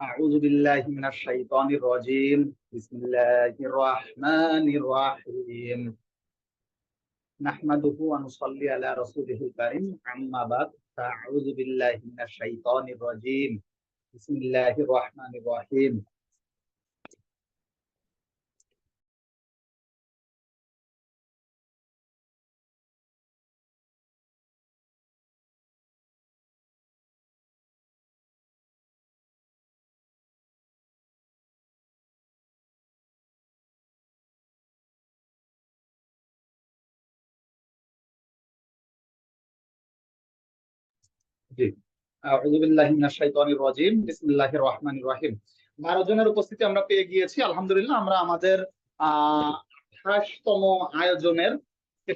أعوذ بالله من الشيطان الرجيم. بسم الله الرحمن الرحيم. نحمده ونصلي على رسوله الكريم. أما بعد، أعوذ بالله من الشيطان الرجيم. بسم الله الرحمن الرحيم. জি, আউযু বিল্লাহি মিনাশ শাইতানির রাজিম। বিসমিল্লাহির রহমানির রহিম। 12 জনের উপস্থিতি আমরা পেয়ে গিয়েছি, আলহামদুলিল্লাহ। আমরা আমাদের 28তম আয়োজনের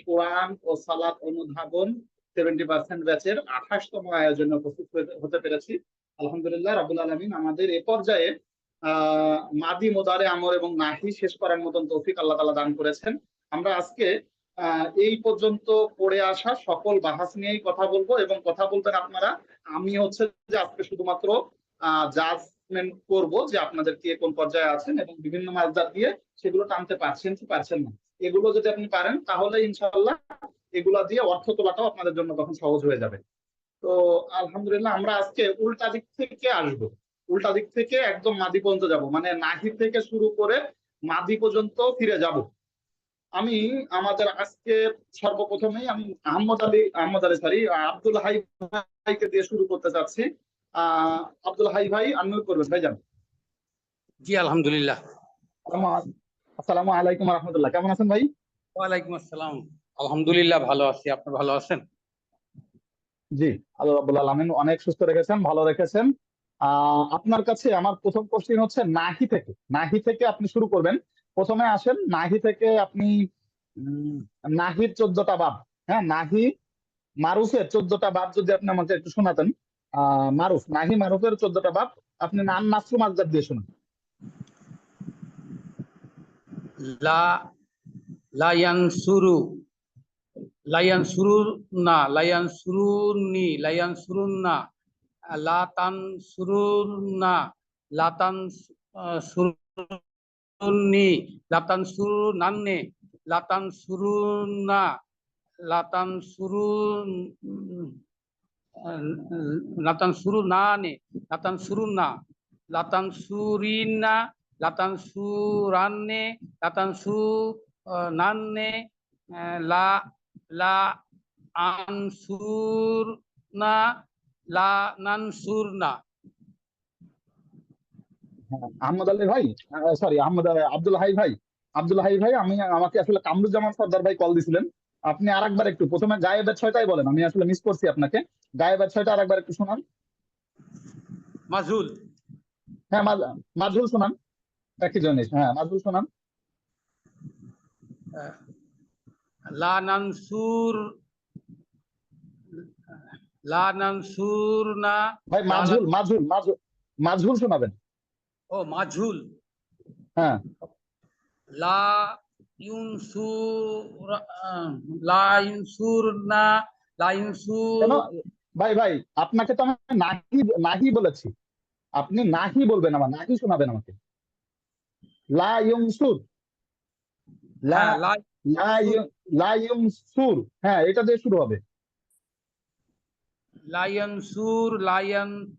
কোরআন ও সালাত অনুধাবন 70% ব্যাচের 28তম আয়োজনে উপস্থিত হতে পেরেছি, আলহামদুলিল্লাহ রাব্বুল আলামিন। আমাদের এ পর্যায়ে মাদি, মুদারে, আমর এবং নাহি শেষ করার মতন তৌফিক আল্লাহ তাআলা দান করেছেন। আমরা আজকে এই পর্যন্ত পড়ে আসা সকল বাহাস নিয়েই কথা বলবো এবং কথা বলবেন আপনারা। আমি হচ্ছে যে আজকে শুধুমাত্র জাজমেন্ট করব যে আপনাদের কে কোন পর্যায়ে আছেন এবং বিভিন্ন মাসদার দিয়ে সেগুলো টানতে পারছেন কি পারছেন না। এগুলো যদি আপনি পারেন তাহলে ইনশাআল্লাহ এগুলা দিয়ে অর্থ তোলাটাও আপনাদের জন্য তখন সহজ হয়ে যাবে। তো আলহামদুলিল্লাহ, আমরা আজকে উল্টা দিক থেকে আসবো। উল্টা দিক থেকে একদম মাদি পর্যন্ত যাব, মানে নাহি থেকে শুরু করে মাদি পর্যন্ত ফিরে যাব। আমি আমাদের আজকে সর্বপ্রথমেই আমি আহমদ আলী সরি আব্দুল হাই ভাইকে দিয়ে শুরু করতে চাচ্ছি। আব্দুল হাই ভাই, আনমিউট করবেন ভাইজান। জি আলহামদুলিল্লাহ। আসসালামু আলাইকুম ওয়া রাহমাতুল্লাহ। কেমন আছেন ভাই? ওয়ালাইকুম আসসালাম। আলহামদুলিল্লাহ, ভালো আছি। আপনি ভালো আছেন? জি, আল্লাহ রাব্বুল আলামিন অনেক সুস্থ রেখেছেন, ভালো রেখেছেন। আপনার কাছে আমার প্রথম কোশ্চেন হচ্ছে নাহি থেকে আপনি শুরু করবেন। প্রথমে আসেন নাহি থেকে আপনি নাহির 14টা বাব। হ্যাঁ, নাহি মারুফের 14টা বাব যদি আপনি আমাকে একটু শোনাতেন। নাহি মারুফের 14টা বাব আপনি নান নাসরু মাসদার দিয়ে শুনুন। লা লায়ানসুরু লায়ানসুরুনা লায়ানসুরুনি লায়ানসুরুন্না লাতানসুরুন্না লাতানসুরুন্নি লাতানসুরুনান্নে লাতানসুরুন্না লাতানসুরুন লাতানসুরুনানে লাতানসুরুন্না লাতানসুরিনা লাতানসুরান্নে লাতানসুনান্নে লা লা আনসুরনা লা নানসুরনা। আহমদ আলী ভাই, সরি আব্দুল হাই ভাই, আমাকে আসলে কামরুজ্জামান সর্দার ভাই কল দিছিলেন। আপনি আরেকবার একটু প্রথমে গায়েবের 6টাই বলেন, আমি আসলে মিস করছি আপনাকে। গায়েবের 6টা আরেকবার একটু শোনান। মাজহুল। হ্যাঁ, মাজহুল শোনান। একই জিনিস, হ্যাঁ, মাজহুল শোনান। লা নানসুর লা নানসুরনা ভাই মাজহুল শোনাবেন। ও মাজহুল। হ্যাঁ, লা ইউনসুর লা ইউনসুরনা লা ইউনসুর। কেন ভাই আপনাকে তো আমি নাহি নাহি বলেছি, আপনি নাহি বলবেন, আমার নাহি শোনাবেন আমাকে। লা ইউনসুর, লা হ্যাঁ, লা লা লা ইউনসুর, হ্যাঁ, এটা দিয়ে শুরু হবে। লায়নসুর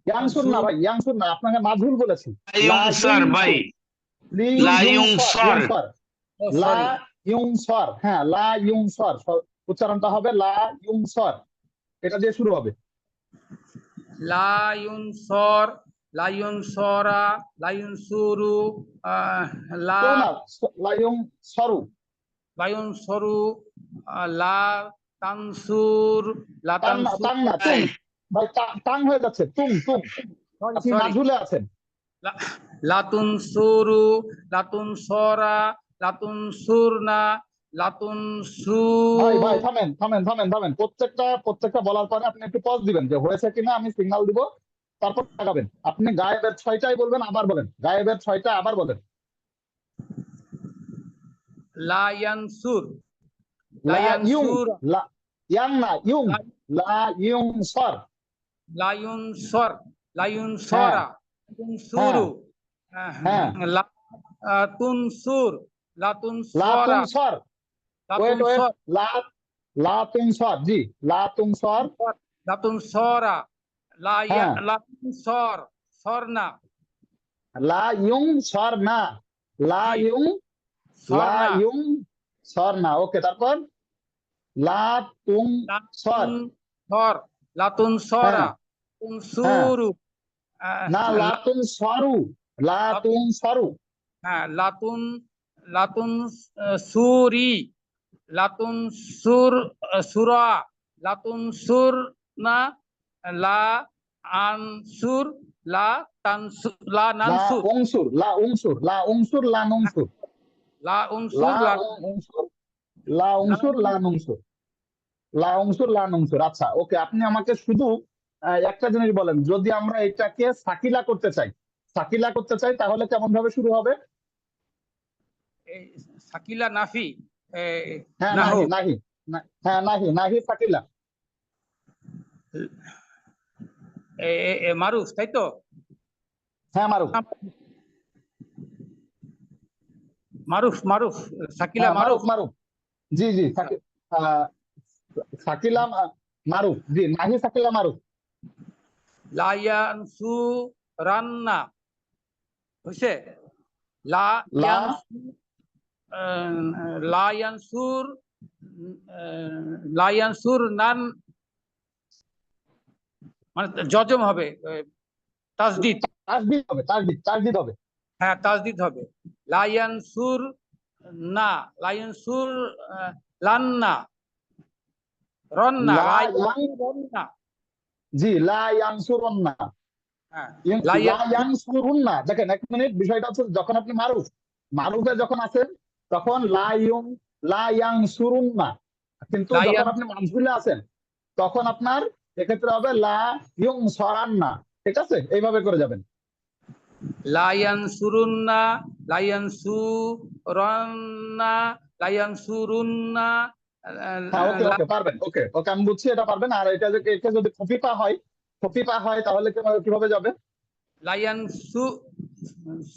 ইয়াংসুর না ভাই, ইয়াংসুর না, আপনাকে মাজহুল বলেছি। লায়ুনসার ভাই, লায়ুনসার। লা ইউনসর, হ্যাঁ, লা ইউনসর, উচ্চারণটা হবে লা ইউনসর, এটা দিয়ে শুরু হবে। লায়নসর লায়নসরা লায়নসুরু লা লা ইউনসরু, লায়নসরু লা তানসুর লা তানসুর। টাং না, তুম ভাই, টাং হয়ে যাচ্ছে, আপনি মাজহুলে আছেন। লাতুনসুরু লাতুনসরা লাতুনসুরনা লাতুনসুর। ভাই থামেন। প্রত্যেকটা বলার পরে আপনি একটু পজ দিবেন, যে হয়েছে কিনা আমি সিগন্যাল দিব, তারপর লাগাবেন। আপনি গায়েবের 6টাই বলবেন, আবার বলেন, গায়েবের 6টা আবার বলেন। লায়ানসুর লায়ানসুর, ইয়াং না, ইউং, লা ইউনসর, লায়ুনসর লায়ুনসরা তুনসুরু, হ্যাঁ। লা তুনসুর, লাতুন লা সরা, তুনসর, লাতুন ওয়েট ওয়েট, সর, লা লা তুনসর, জি লা তুনসর, লাতুন সরা, হ্যাঁ, লাতুন সর, সরনা, লা ইউং সর না, লা জি ইউং, লা সরনা, ইউং সর না, ওকে, তারপর লা তুং সর, লাতুন সর, লাতুন হ্যাঁ সরা, তুন হ্যাঁ, সুরু, না লা তুং সরু, লা তুং সরু, হ্যাঁ লাতুন সুরি, লাতুন সুর, সুরা, লাতুন সুর না, লা আনসুর, লা তানসুর, লা লা নানসুর, উংসুর, লা উংসুর, লা উংসুর, লা নুংসুর, লা উনসুর, লা লা উংসুর, লা উংসুর, লা নুংসুর, লা উংসুর, লা নুংসুর। আচ্ছা, ওকে, আপনি আমাকে শুধু একটা জিনিস বলেন, যদি আমরা এটাকে সাকিলা করতে চাই, সাকিলা করতে চাই, তাহলে কেমন ভাবে শুরু হবে? এই সাকিলা নাফি, হ্যাঁ, নাহু, নাহি নাহি, হ্যাঁ নাহি, নাহি সাকিলা, মারুফ, তাই তো? হ্যাঁ মারুফ, মারুফ মারুফ, সাকিলা হ্যাঁ মারুফ মারুফ, মারুফ, জি জি, আহ, সাকিলা মারুফ, জি, নাহি সাকিলা মারুফ, লায়ানসু রান্না, বুঝছে? লা লা ইয়ানসু, লায়ানসুর, লায়ানসুর নান, মানে জজম হবে, তাসদিদ, তাসদিদ হবে, তাসদিদ, তাসদিদ হবে, হ্যাঁ তাসদিদ হবে। লায়ানসুর না, লায়ানসুর, লান্না, রন্না, লা ইয়াং, লায়ানসুর রন্না, জি লা ইয়ানসুরুন্না, হ্যাঁ লা লায়ানসুর, ইয়ানসুরুন্না, দেখেন এক মিনিট, বিষয়টা হচ্ছে যখন আপনি মারুফ, মারুফে যখন আছেন তখন লা ইউং, লা ইয়ানসুরুন্না, কিন্তু যখন লায়ান, আপনি মাজহুলে আছেন তখন আপনার এক্ষেত্রে হবে লা ইউং সরান্না, ঠিক আছে, এইভাবে করে যাবেন। লায়ানসুরুন্না, লায়ানসুরন্না, লায়ানসুরুন্না, হ্যাঁ, ওকে ওকে, পারবেন, ওকে ওকে, আমি বুঝছি এটা পারবেন। আর এটা এটা যদি খফিফা হয়, খফিফা হয় তাহলে কিভাবে যাবে? লায়ানসু,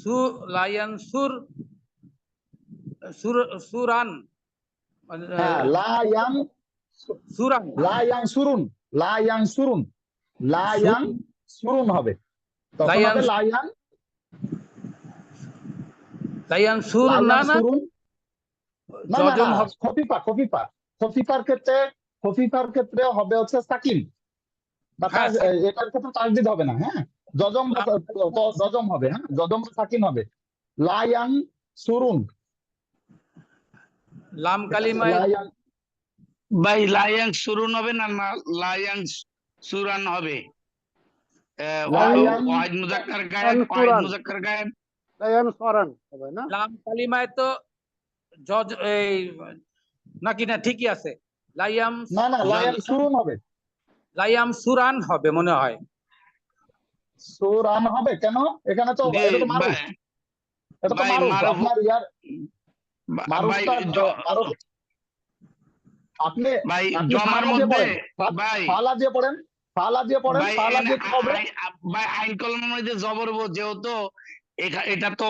সু, লায়ানসুর, সুরান, হ্যাঁ, লা ইয়াং, সুরান, লা ইয়াং সুরুন, লা ইয়াং সুরুন, লা ইয়াং সুরুন হবে, তখন লায়ান, হবে লা ইয়াং, লায়ানসুর লা না ইয়াং না, সুরুন, না না না, জজম হবে, খফিফা খফিফা, খফিফার ক্ষেত্রে, খফিফার ক্ষেত্রে হবে হচ্ছে সাকিন, বা হ্যাঁ এটার ক্ষেত্রে তাসদিদ হবে না, হ্যাঁ, জজম জজম হবে, হ্যাঁ, জজম সাকিন হবে, লা ইয়াং সুরুন, লাম ঠিক আছে, কালিমায়, লা ইয়াং, ভাই লায়াং সুরুন হবে না, না লায়াং সুরান হবে? লা ইয়াং, ওয়াহিদ মুজাক্কার গায়েব, ওয়াহিদ মুজাক্কার গায়েব। লাম কালিমায় তো জজ, এই নাকি না, ঠিকই আছে, লাইয়াম, না না, লা ইয়াং সুরুন হবে, লাইয়াম সুরান হবে মনে হয়। সুরান হবে কেন? এখানে তো জি এটা তো মারুফ, ভাই, এটা তো ভাই মারুফ, মারুফ, আপনার ইয়ার ভাই মারুফটা, মারুফ, আপনি ভাই আপনি জমার ফালা দিয়ে মধ্যে, পড়েন, ভাই ফালা দিয়ে পড়েন, ফালা দিয়ে পড়েন, ভাই ফালা দিয়ে কি হবে? ভাই আইন কলমের মধ্যে জবর যেহেতু এটা তো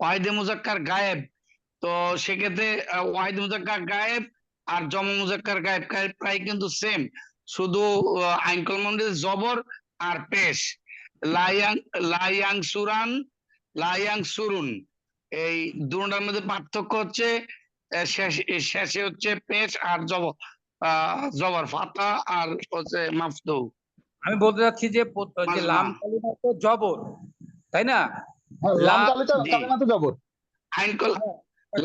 ওয়াহিদে মুজাক্কার গায়েব, তো সেক্ষেত্রে ওয়াহিদ মুজাক্কার গায়েব আর জমা মুজাক্কার গায়েব প্রায় কিন্তু সেম, শুধু আইন কলমের মধ্যে জবর আর পেশ। লায়াং, লায়াং সুরান, লায়াং সুরুন, এই দুটার মধ্যে পার্থক্য হচ্ছে শেষে হচ্ছে পেশ আর জবর ফাতা আর হচ্ছে মাফতু। আমি বলতে চাচ্ছি যে যে মাজমা। লাম কালিমা তো জবর, তাই না? হ্যাঁ, লাম লাম, জি কালিমাতে জবর, আইন কল, হ্যাঁ,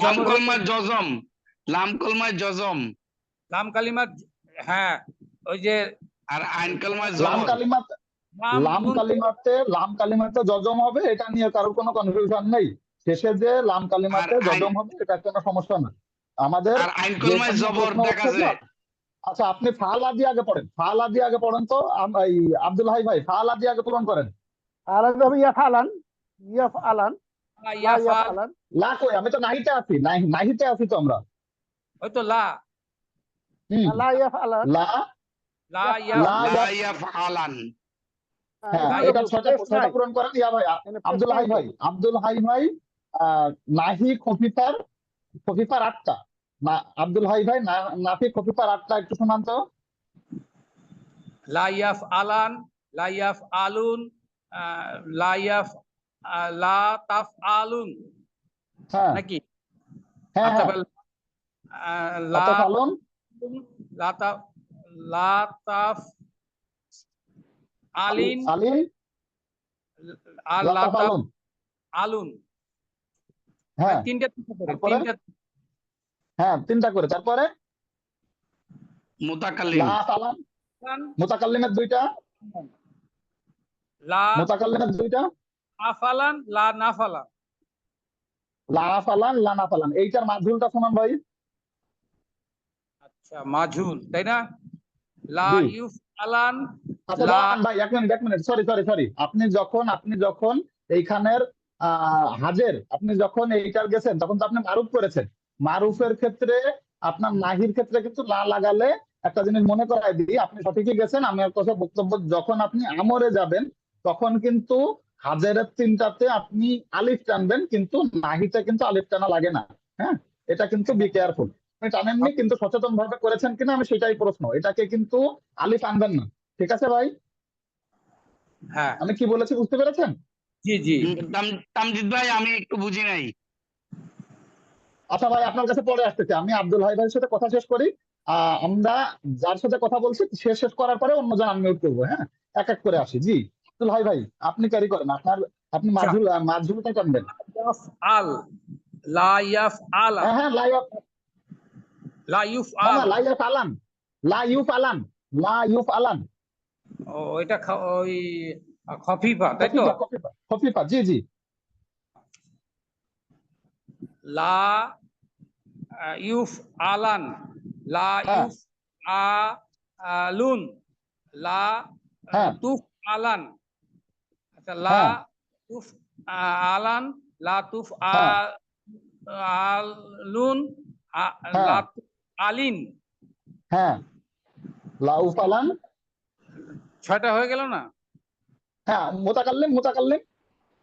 লাম জবর হলে কলমায় জজম, লাম কলমায় জজম লাম কালিমা, হ্যাঁ ওই যে আর আইন কলমায় লাম জবর। কালিমাতে, লাম লাম নুন, কালিমাতে, লাম কালিমাতে জজম হবে, এটা নিয়ে কারোর কোনো কনফিউশন নেই, শেষে যে লাম আর কালিমাতে আইন, জজম হবে এটা কোনো সমস্যা না আমাদের। আর আইন কলমায় যেখানে জবর প্রশ্ন দেখা হচ্ছে যে, যায়। আচ্ছা আপনি ফালা দিয়ে আগে পড়েন, ফালা দিয়ে আগে পড়েন তো, এই আব্দুল হাই ভাই, ফালা দিয়ে আগে পূরণ করেন। ইয়াফাল, লা কই, আমি তো নাহিতে আছি, নাহিতে আছি তো আমরা, ওই তো লা, লা লা লা ইয়াফাল, লা ইয়াফআলান, হ্যাঁ, এখানে এটা তো ছয়টা প্রেস ছয়টা নাই, পূরণ করেন। ইয়া ভাই, এখানে প্রেস আব্দুল নাই হাই তো। ভাই, আব্দুল হাই ভাই, নাহি খফিফার, খফিফার 8টা, না আব্দুল হাই ভাই, নাফি খফিফার 8টা একটু শোনান তো। লা ইয়াফ আলান, লা ইয়াফ আলুন, লা ইয়াফ লা তাফ আলুন হ্যাঁ নাকি? হ্যাঁ হ্যাঁ, তারপর লা আতা ফালুন, লা তাফ লা তাফ আলিন আলিন, আর লা লাতা তাফ ফালুন। আলুন। হ্যাঁ, তিনটা করে, তারপরে তিনটা। হ্যাঁ 3টা করে, তারপরে মুতাকাল্লিম, লা ফালান, মুতাকাল্লিমের 2টা, লা মুতাকাল্লিমের 2টা, আফালান, লা নাফালান। লা ফালান, লা না ফালান। এইটার মাঝুলটা শোনান ভাই। আচ্ছা, মাঝুল, তাই না? লা জি, ইউফ আলান, আচ্ছা লা দাঁড়ান ভাই, 1 মিনিট, সরি, আপনি যখন এইখানের হাজের, আপনি যখন এইটার গেছেন তখন তো আপনি মারুফ করেছেন। মারুফের ক্ষেত্রে আপনার নাহির ক্ষেত্রে কিন্তু লা লাগালে একটা জিনিস মনে করাই দিই, আপনি সঠিকই গেছেন। আমি আর কথা বক্তব্য, যখন আপনি আমরে যাবেন তখন কিন্তু হাজেরের 3টাতে আপনি আলিফ টানবেন, কিন্তু নাহিতে কিন্তু আলিফ টানা লাগে না। হ্যাঁ, এটা কিন্তু বি কেয়ারফুল। আপনি টানেননি কিন্তু সচেতন ভাবে করেছেন কিনা আমি সেটাই প্রশ্ন, এটাকে কিন্তু আলিফ আনবেন না। ঠিক আছে ভাই, হ্যাঁ, আমি কি বলেছি বুঝতে পেরেছেন? জি জি। তামজিদ ভাই আমি একটু বুঝি নাই। আচ্ছা ভাই, আপনার কাছে পরে আসতেছে, আমি আব্দুল হাই ভাইয়ের সাথে কথা শেষ করি। আমরা যার সাথে কথা বলছি সে শেষ করার পরে অন্যজন আনমিউট করবো। হ্যাঁ, এক এক করে আসি। জি, আব্দুল হাই ভাই, আপনি ক্যারি করেন, আপনি আচ্ছা, মাঝুলটা টানবেন। ইয়াফ আল, লা ইয়াফ আলা, হ্যাঁ হ্যাঁ, লা ইউফ না আল। না, লাইফ আলান, লাইফ আলান। ও, এটা ওই খফিফা, তাই তো? খফিফা, জি জি। লা ইউফ আলান, লা হ্যাঁ ইউফ আলুন, লা হ্যাঁ তুফ আলান। আচ্ছা, লা হ্যাঁ তুফ আলান, লা তুফ হ্যাঁ আলুন, হ্যাঁ লা তুফ আলিন। হ্যাঁ, লাউফ আলান। 6টা হয়ে গেল না? হ্যাঁ, মুতাকাল্লিম,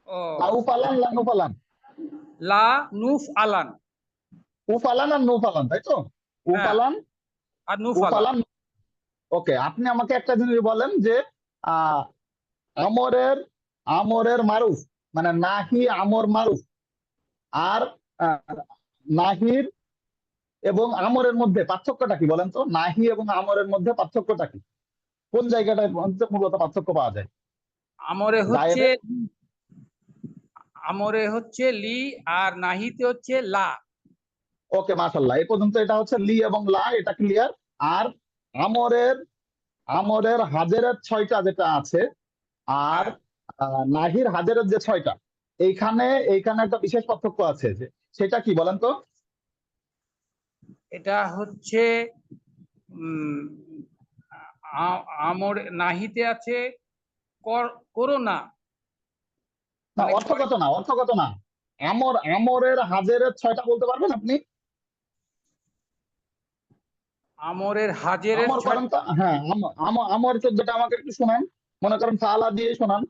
ও, লাউফ আলান, লানুফ আলান। লা নুফ আলান। উফালান আর নৌফালান, তাই তো? হ্যাঁ, উফালান, আর নুফ আলান। উফালান। ওকে, আপনি আমাকে একটা জিনিস বলেন যে আহ আমরের আমরের মারুফ, মানে নাহি আমর মারুফ, আর নাহির এবং আমরের মধ্যে পার্থক্যটা কি বলেন তো? নাহি এবং আমরের মধ্যে পার্থক্যটা কি? কোন জায়গাটায় মূলত পার্থক্য পাওয়া যায়? আমরে হচ্ছে গায়েবে। আমরে হচ্ছে লি, আর নাহিতে হচ্ছে লা। ওকে, মাশাআল্লাহ, এই পর্যন্ত এটা হচ্ছে লি এবং লা, এটা ক্লিয়ার। আর আমরের আমরের হাজেরের 6টা যেটা আছে, আর হ্যাঁ, নাহির হাজেরের যে 6টা, এইখানে একটা বিশেষ পার্থক্য আছে, যে সেটা কি বলেন তো? এটা হচ্ছে উম আমর নাহিতে আছে করোনা, না, মানে অর্থগত না। আমরের হাজেরের 6টা বলতে পারবেন আপনি? আমরের হাজেরের আমর 6। করেন তো, হ্যাঁ, আমর যেটা আমাকে একটু শোনান, মনে করেন ফালা দিয়ে শোনান।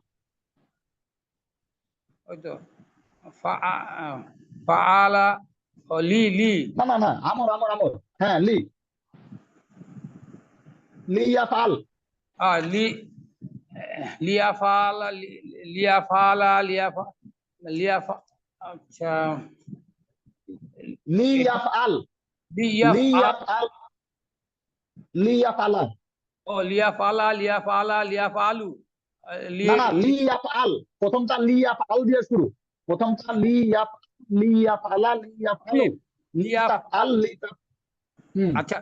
ওই তো ফাআলা, লি লি, না না না, আমর, হ্যাঁ, লিয়াফাল। লি লিয়াফালা, লিয়াফালা, লিয়াফা। আচ্ছা, এটা লিয়াফআল, লিয়াফআল। লিয়াফআল, লিয়াফআলা। ও, লিয়াফালা, লিয়াফালা, লিয়াফালু, না না, লিয়াফআল, প্রথমটা লিয়াফআল দিয়ে শুরু, প্রথমটা লিয়াফআলা, লিয়াফআলু, লিতাফআল, হুম, আচ্ছা,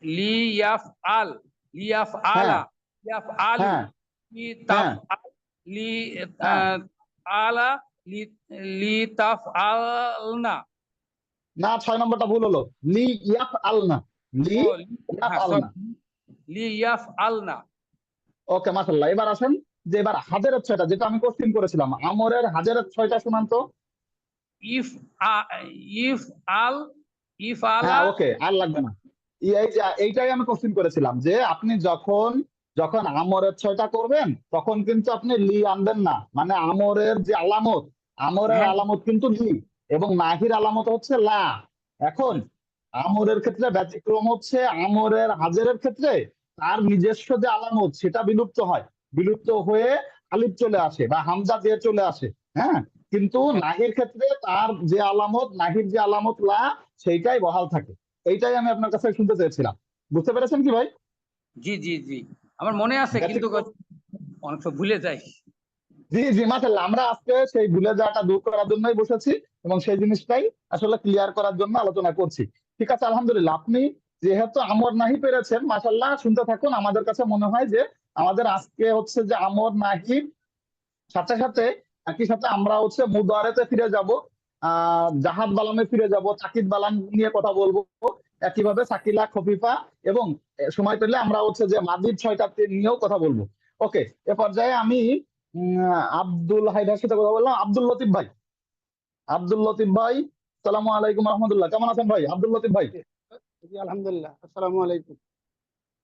লিয়াফআল, হ্যাঁ লিয়াফআলা, লিয়াফআলু, হ্যাঁ হ্যাঁ লিতাফআল, লি হ্যাঁ, আলা, লিতাফআলনা। না, 6 নম্বরটা ভুল হলো। লিয়াফআল না, ও, হ্যাঁ, লিয়াফআল না। লিয়াফআলনা। ওকে, মাশাআল্লাহ। এবার আসেন যে এবার হাজেরের 6টা, যেটা আমি কোশ্চেন করেছিলাম, আমরের হাজেরের 6টা শোনান তো। ইফ ইফ আল, ইফ আলা। হ্যাঁ, ওকে, আর লাগবে না। এইটাই আমি কোশ্চেন করেছিলাম, যে আপনি যখন যখন আমরের 6টা করবেন তখন কিন্তু আপনি লি আনবেন না, মানে আমরের যে আলামত, আমরের হ্যাঁ আলামত কিন্তু লি এবং নাহির আলামত হচ্ছে লা। এখন আমরের ক্ষেত্রে ব্যতিক্রম হচ্ছে আমরের হাজেরের ক্ষেত্রে তার নিজস্ব যে আলামত সেটা বিলুপ্ত হয়, বিলুপ্ত হয়ে আলিফ চলে আসে বা হামজা দিয়ে চলে আসে। হ্যাঁ, কিন্তু হ্যাঁ। নাহির ক্ষেত্রে তার যে আলামত, নাহির যে আলামত লা, সেইটাই বহাল থাকে। এইটাই আমি আপনার কাছে শুনতে চেয়েছিলাম। বুঝতে পেরেছেন কি ভাই? জি জি জি, আমার মনে আছে কিন্তু ব্যতিক্রম, অনেক সময় ভুলে যাই। জি জি, মাশাআল্লাহ, আমরা আজকে সেই ভুলে যাওয়াটা দূর করার জন্যই বসেছি এবং সেই জিনিসটাই আসলে ক্লিয়ার করার জন্য আলোচনা করছি। ঠিক আছে, আলহামদুলিল্লাহ, আপনি যেহেতু আমর নাহি পেরেছেন, মাশাআল্লাহ, শুনতে থাকুন। আমাদের কাছে মনে হয় যে আমাদের আজকে হচ্ছে যে আমর নাহি সাথে সাথে একই সাথে আমরা হচ্ছে মুদারেতে ফিরে যাব, জাহাদ বালামে ফিরে যাব, তাকিদ বালাম নিয়ে কথা বলবো, একইভাবে সাকিলা, খফিফা এবং সময় পেলে আমরা হচ্ছে যে মাজিদ 6টা নিয়েও কথা বলবো। ওকে, এ পর্যায়ে আমি আব্দুল হাইদার সাথে কথা বললাম। আব্দুল লতিফ ভাই, আব্দুল লতিফ ভাই, সালামু আলাইকুম রহমতুল্লাহ, কেমন আছেন ভাই আব্দুল লতিফ ভাই? জি আলহামদুলিল্লাহ, আসসালামু আলাইকুম।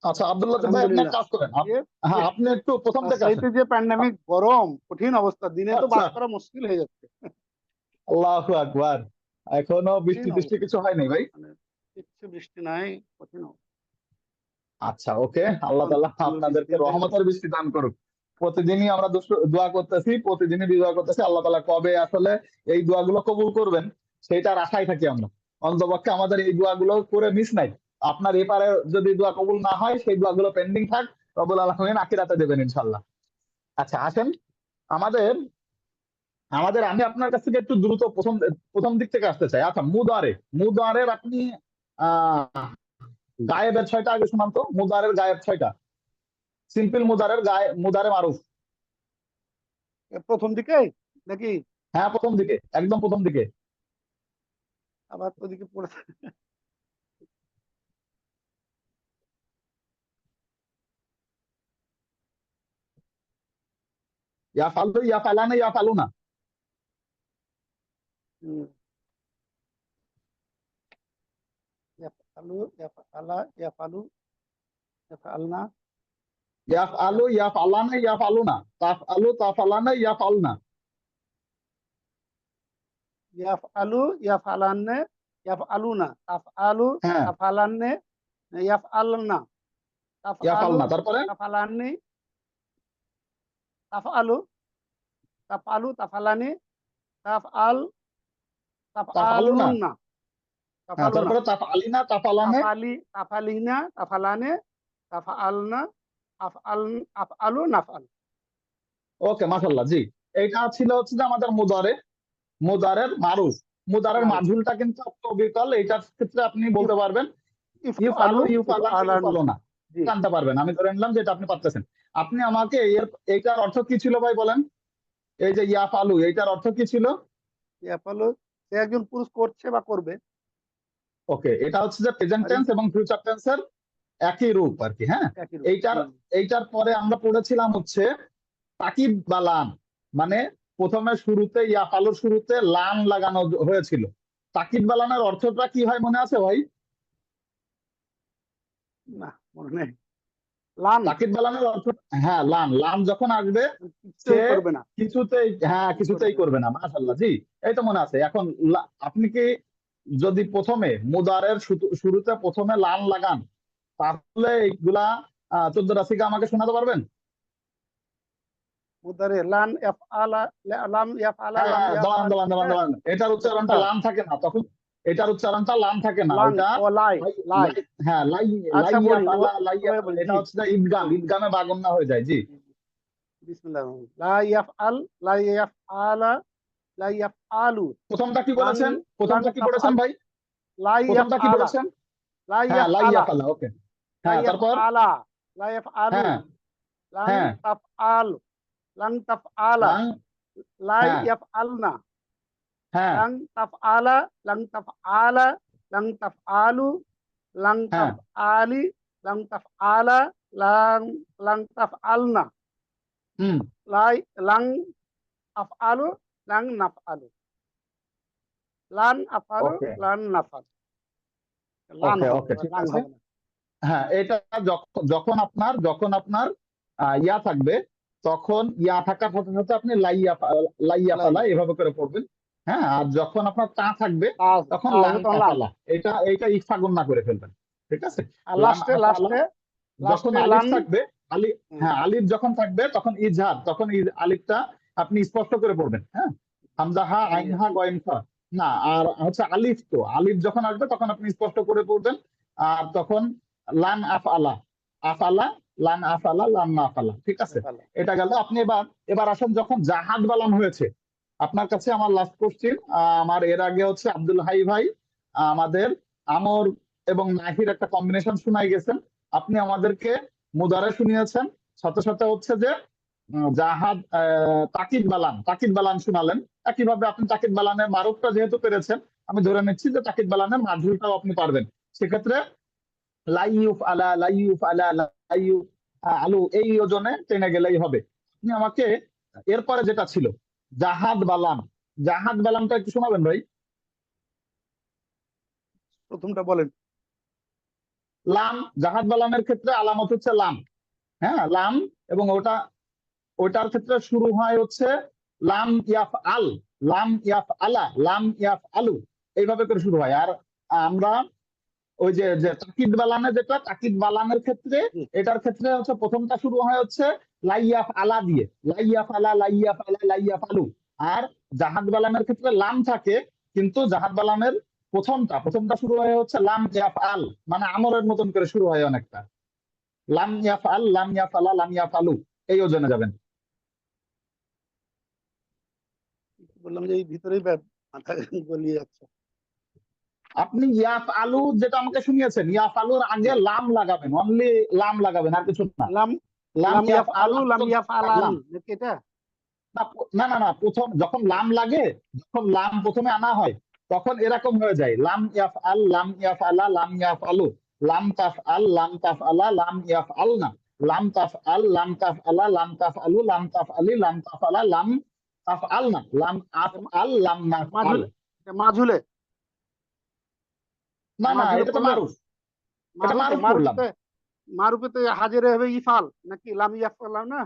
আচ্ছা আব্দুল লতিফ ভাই, আপনি এক আলহামদুলিল্লাহ। কাজ করেন, এ হ্যাঁ, এ- আপনি একটু প্রথম থেকে আসেন। রাজশাহীতে যে প্যান্ডামিক গরম, কঠিন অবস্থা, দিনে তো আচ্ছা, বাস করা মুশকিল হয়ে যাচ্ছে। আল্লাহু আকবার, এখনো বৃষ্টি কঠিন বৃষ্টি অবস্থা, কিছু হয় নাই ভাই? মানে কিচ্ছু বৃষ্টি নাই, কঠিন অবস্থা। আচ্ছা, ওকে, আল্লাহ তাআলা আপনাদেরকে বৃষ্টিতে রহমতের বৃষ্টি দান করুক। প্রতিদিনই আমরা দোয়া করতেছি, প্রতিদিনই দোয়া করতেছি, আল্লাহ তাআলা কবে আসলে এই দোয়াগুলো কবুল করবেন সেইটার আশায় থাকি আমরা। অন্তপক্ষে আমাদের এই দোয়াগুলো করে মিস নাই। আপনার এপারে যদি দোয়া কবুল না হয়, সেই দোয়াগুলো পেন্ডিং থাক, রব্বুল আলামিন আখিরাতে দেবেন ইনশাআল্লাহ। আচ্ছা, আসেন, আমাদের আমাদের আমি আপনার কাছ থেকে একটু দ্রুত প্রথম প্রথম দিক থেকে আসতে চাই। আচ্ছা, মুদারের আপনি আহ গায়েবের 6টা আগে শোনান তো, মুদারের গায়েব 6টা। সিম্পল মুদারের গায়ে, মুদারে মারুফ। প্রথম দিকে নাকি হ্যাঁ, প্রথম দিকে, একদম প্রথম দিকে। আবার ওদিকে পড়েছে? ইয়া ফালু, ইয়া ফালানা, ইয়া ফালুনা। হুম, ইয়াফআলু, ইয়াফআলা, ইয়াফআলু, ইয়াফআলনা, ইয়া ফালু, ইয়া ফালানা, ইয়া ফালুনা। তাফ আলু, তাফালানা, ইয়া ফালুনা। ইয়াফআলু, ইয়াফআলান্নে, ইয়াফআলুনা, তাফআলু, হ্যাঁ, তাফআলান্নে, ইয়াফআলনা, ইয়া তাফআলু, ফালনা, তারপরে তাফআলান্নি, তাফআলু, তাফআলু, তাফআলানি, তাফআল, তাফালুনা। তাফআলুন্না, হ্যাঁ, তাফআলুনা, তারপরে তাফ আলিনা, তাফালানে। তাফআলি, তাফআলিনা, তাফআলানে, তাফআলনা, আফআল, আফআলু, নাফআল। ওকে, মাশাআল্লাহ, জি। এইটা ছিল হচ্ছে যে আমাদের মুদারের মারুফ। মুদারের মারুফ। মাজহুলটা কিন্তু আপনি অবিকল, এইটার ক্ষেত্রে আপনি ইফ, বলতে পারবেন ইউ ফালু, ইফআলু, ইউ ফালানা, ইউ ইফআলান। ফালুনা, জি, জানতে পারবেন। আমি ধরে নিলাম যে এটা আপনি পারতেছেন। আপনি আমাকে এইটার অর্থ কি ছিল ভাই বলেন? এই যে ইয়া ফালু, এইটার অর্থ কি ছিল? ইয়াফআলু, সে একজন পুরুষ করছে বা করবে। ওকে, এটা হচ্ছে যে প্রেজেন্ট আর টেন্স এবং ফিউচার টেন্সের একই রূপ আর কি। হ্যাঁ, একই রূপ। এইটার এইটার পরে আমরা পড়েছিলাম হচ্ছে তাকিব বা লাম, মানে প্রথমে শুরুতে ইয়া ফালুর শুরুতে লাম লাগানো হয়েছিল। তাকিব বালানের অর্থটা কি হয় মনে আছে ভাই? না, মনে নেই। লান, তাকিব বালানের অর্থ, হ্যাঁ, লাম, লাম যখন আসবে সে কিছুই করবে না। কিছুতেই, হ্যাঁ, কিছুতেই করবে না। মাশাআল্লাহ, জি, এই তো মনে আছে। এখন আপনি কি যদি প্রথমে মুদারের শুরুতে প্রথমে লাম লাগান, তাহলে এইগুলা 14 রাশিকে আমাকে শোনাতে পারবেন? মুদারে লান ইয়াফআলা, লাম ইয়াফআলা, হ্যাঁ লাম হ্যাঁ, দাঁড়ান ইয়াফআল। দাঁড়ান দাঁড়ান হ্যাঁ, দাঁড়ান, এটার উচ্চারণটা কোনটা? লাম থাকে না তখন। এটার উচ্চারণটা লাম থাকে না, লান ওইটা ও লাই, লাই, লাই। হ্যাঁ, আচ্ছা লাইয়া বলি, ফালা, লাইয়া ওভাবে ফালা, বলি। এটা জি, হচ্ছে যে ইদগাম, বলি। ইদগামে বাগন্না হয়ে যায়। জি, বিসমিল্লাহির রহমানির রহিম। লা ইয়াফআল, লা ইয়াফআলা, লা ইয়াফআলু, প্রথমটা কি লান, পড়েছেন? লান প্রথমটা কি পড়েছেন তাফআল, ভাই? লা প্রথমটা কি ইয়াফআলা, পড়েছেন? লা হ্যাঁ, লাইয়া ইয়াফআলা, ফালা, ওকে। লা হ্যাঁ, তারপর ইয়াফআলা, লা ইয়াফআলু, হ্যাঁ লান হ্যাঁ, তাফআল, লান তাফআলা, লাং, লা হ্যাঁ ইয়াফআলনা, হ্যাঁ লাং তাফআলা, লাং তাফআলা, লাং তাফআলু, লাং হ্যাঁ, তাফআলি, লাং তাফআলা, লাং, লাং তাফআলনা, হুম, লাই, লাং আফআলু, লাং নাফআলু, লান আফআলু, ওকে লান নাফআল। লান ওকে হবে, ওকে, ঠিক লাং আছে। হবে না। হ্যাঁ, এটা যখন আপনার ইয়া থাকবে, তখন ইয়া থাকার সাথে সাথে আপনি লাইয়া ফালা এভাবে করে পড়বেন। হ্যাঁ, আর যখন আপনার তা থাকবে তখন লাম তখন লাম। আফালা, এটা ইকফা গুন্না করে ফেলবেন। ঠিক আছে, আর লাম লাস্টে আফালা। যখন আলিফ লাম। থাকবে, হ্যাঁ আলিফ যখন থাকবে তখন ইজহার, তখন আলিফটা আপনি স্পষ্ট করে পড়বেন। হ্যাঁ, হামজা হা আইন হা গয়েম খা না, আর হচ্ছে আলিফ, তো আলিফ যখন আসবে তখন আপনি স্পষ্ট করে পড়বেন। আর তখন লান আফআলা, আফালা, লান আফালা, লান না আফালা। ঠিক আছে, এটা গেল। আপনি এবার আসেন, যখন জাহাদ বালাম হয়েছে আপনার কাছে, আমার লাস্ট কোশ্চিন। আমার এর আগে হচ্ছে আব্দুল হাই ভাই আমাদের আমর এবং নাহির একটা কম্বিনেশন শুনাই গেছেন, আপনি আমাদেরকে মুদারে শুনিয়েছেন, সাথে সাথে হচ্ছে যে জাহাদ তাকিদ বালান শুনালেন। একইভাবে আপনি তাকিদ বালানের মারুফটা যেহেতু পেরেছেন, আমি ধরে নিচ্ছি যে তাকিদ বালানের মাজহুরটাও আপনি পারবেন। সেক্ষেত্রে লাইয়ুফ আলা, লাইয়ুফ আলা, লাইয়ুফ আলু, এই ওজনে টেনে গেলেই হবে। আপনি আমাকে এরপরে যেটা ছিল জাহাদ বালাম, জাহাদ বালামটা একটু শোনাবেন ভাই। প্রথমটা বলেন। লাম, জাহাদ বালামের ক্ষেত্রে আলামত হচ্ছে লাম। হ্যাঁ, লাম, এবং ওটার ক্ষেত্রে শুরু হয় হচ্ছে লাম ইয়াফ আল, লাম ইয়াফ আলা, লাম ইয়াফ আলু, এইভাবে করে শুরু হয়। আর আমরা ওই যে যে তাকিদ বালানে, যেটা তাকিদ বালানের ক্ষেত্রে, এটার ক্ষেত্রে হচ্ছে প্রথমটা শুরু হয় হচ্ছে লাইয়াফ আলা দিয়ে, লাইয়াফ আলা, লাইয়াফ আলা, লাইয়াফ আলু। আর জাহাদ বালানের ক্ষেত্রে লাম থাকে, কিন্তু জাহাদ বালানের প্রথমটা শুরু হয় হচ্ছে লাম ইয়াফ আল, মানে আমরের মতন করে শুরু হয় অনেকটা। লাম ইয়াফ আল, লাম ইয়াফ আলা, লাম ইয়াফ আলু, এই ওজনে যাবেন। বললাম যে এই ভিতরেই মাথা গলিয়ে যাচ্ছে। আপনি ইয়াফ আলু যেটা আমাকে শুনিয়েছেন, ইয়াফ আলুর আগে লাম লাগাবেন, অনলি লাম লাগাবেন, আর কিছু না। লাম লাম লাম ইয়াফ ইয়াফ আলু, লাম ইয়াফ লাম, আলানি, নাকি এটা? না না না, প্রথম যখন লাম লাগে, যখন লাম প্রথমে আনা হয়, তখন এরকম হয়ে যায় লাম ইয়াফ আল, লাম ইয়াফ আলা, লাম ইয়াফ আলু, লাম তাফ আল, লাম তাফ আলা, লাম ইয়াফ আল না, লাম তাফ আল, লাম তাফ আলা, লাম তাফ আলু, লাম তাফ আলি, লাম তাফ আলা, লাম তাফ আল না, লাম আফ আল, লাম নাফ আল। মাঝুলে, না না, মাঝুলে এটা তো পড়লে মারুফ, এটা মারুফ করলাম। মারুফেতে হাজেরে হবে ইফাল, নাকি লাম ইয়াফ আলাম না?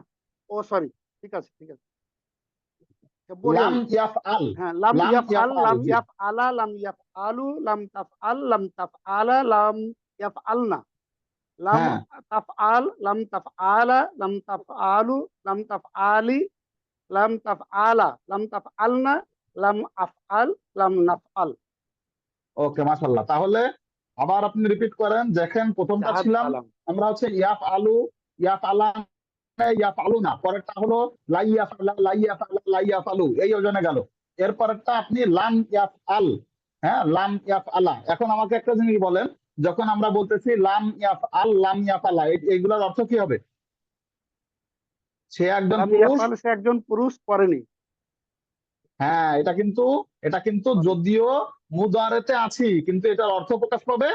ও সরি, ঠিক আছে ঠিক আছে, বলি লাম আমি। ইয়াফ আল, হ্যাঁ, লাম লাম ইয়াফ ইয়াফ আল, আল, লাম জি। ইয়াফ আলা, লাম ইয়াফ আলু, লাম তাফ আল, লাম তাফ আলা, লাম ইয়াফ আলনা, লাম হ্যাঁ, তাফ আল, লাম তাফ আলা, লাম তাফ আলু, লাম তাফ আলি, লাম তাফ আলা, লাম তাফ আলনা, লাম আফ আল, লাম নাফ আল। ওকে, মাশাআল্লাহ। তাহলে আবার আপনি রিপিট করেন। দেখেন, প্রথমটা জাহাদ ছিলাম আলাম। আমরা হচ্ছে ইয়াফ আলু, ইয়াফ আলা, ইয়াফ আলু না, পরেরটা হলো লাইয়াফ আলা, লাইয়াফ আলা, লাইয়াফ আলু, এই ওজনে গেল। এরপরেরটা আপনি লাম ইয়াফ আল, হ্যাঁ, লাম ইয়াফ আলা। এখন আমাকে একটা জিনিস বলেন, যখন আমরা বলতেছি লাম ইয়াফ আল, লাম ইয়াফ আলা, এইগুলোর অর্থ কি হবে? সে একজন লাম ইয়াফ পুরুষ। আল, সে একজন পুরুষ, করেনি। হ্যাঁ, এটা কিন্তু যদিও মুদারেতে আছি, কিন্তু এটার অর্থ প্রকাশ পাবে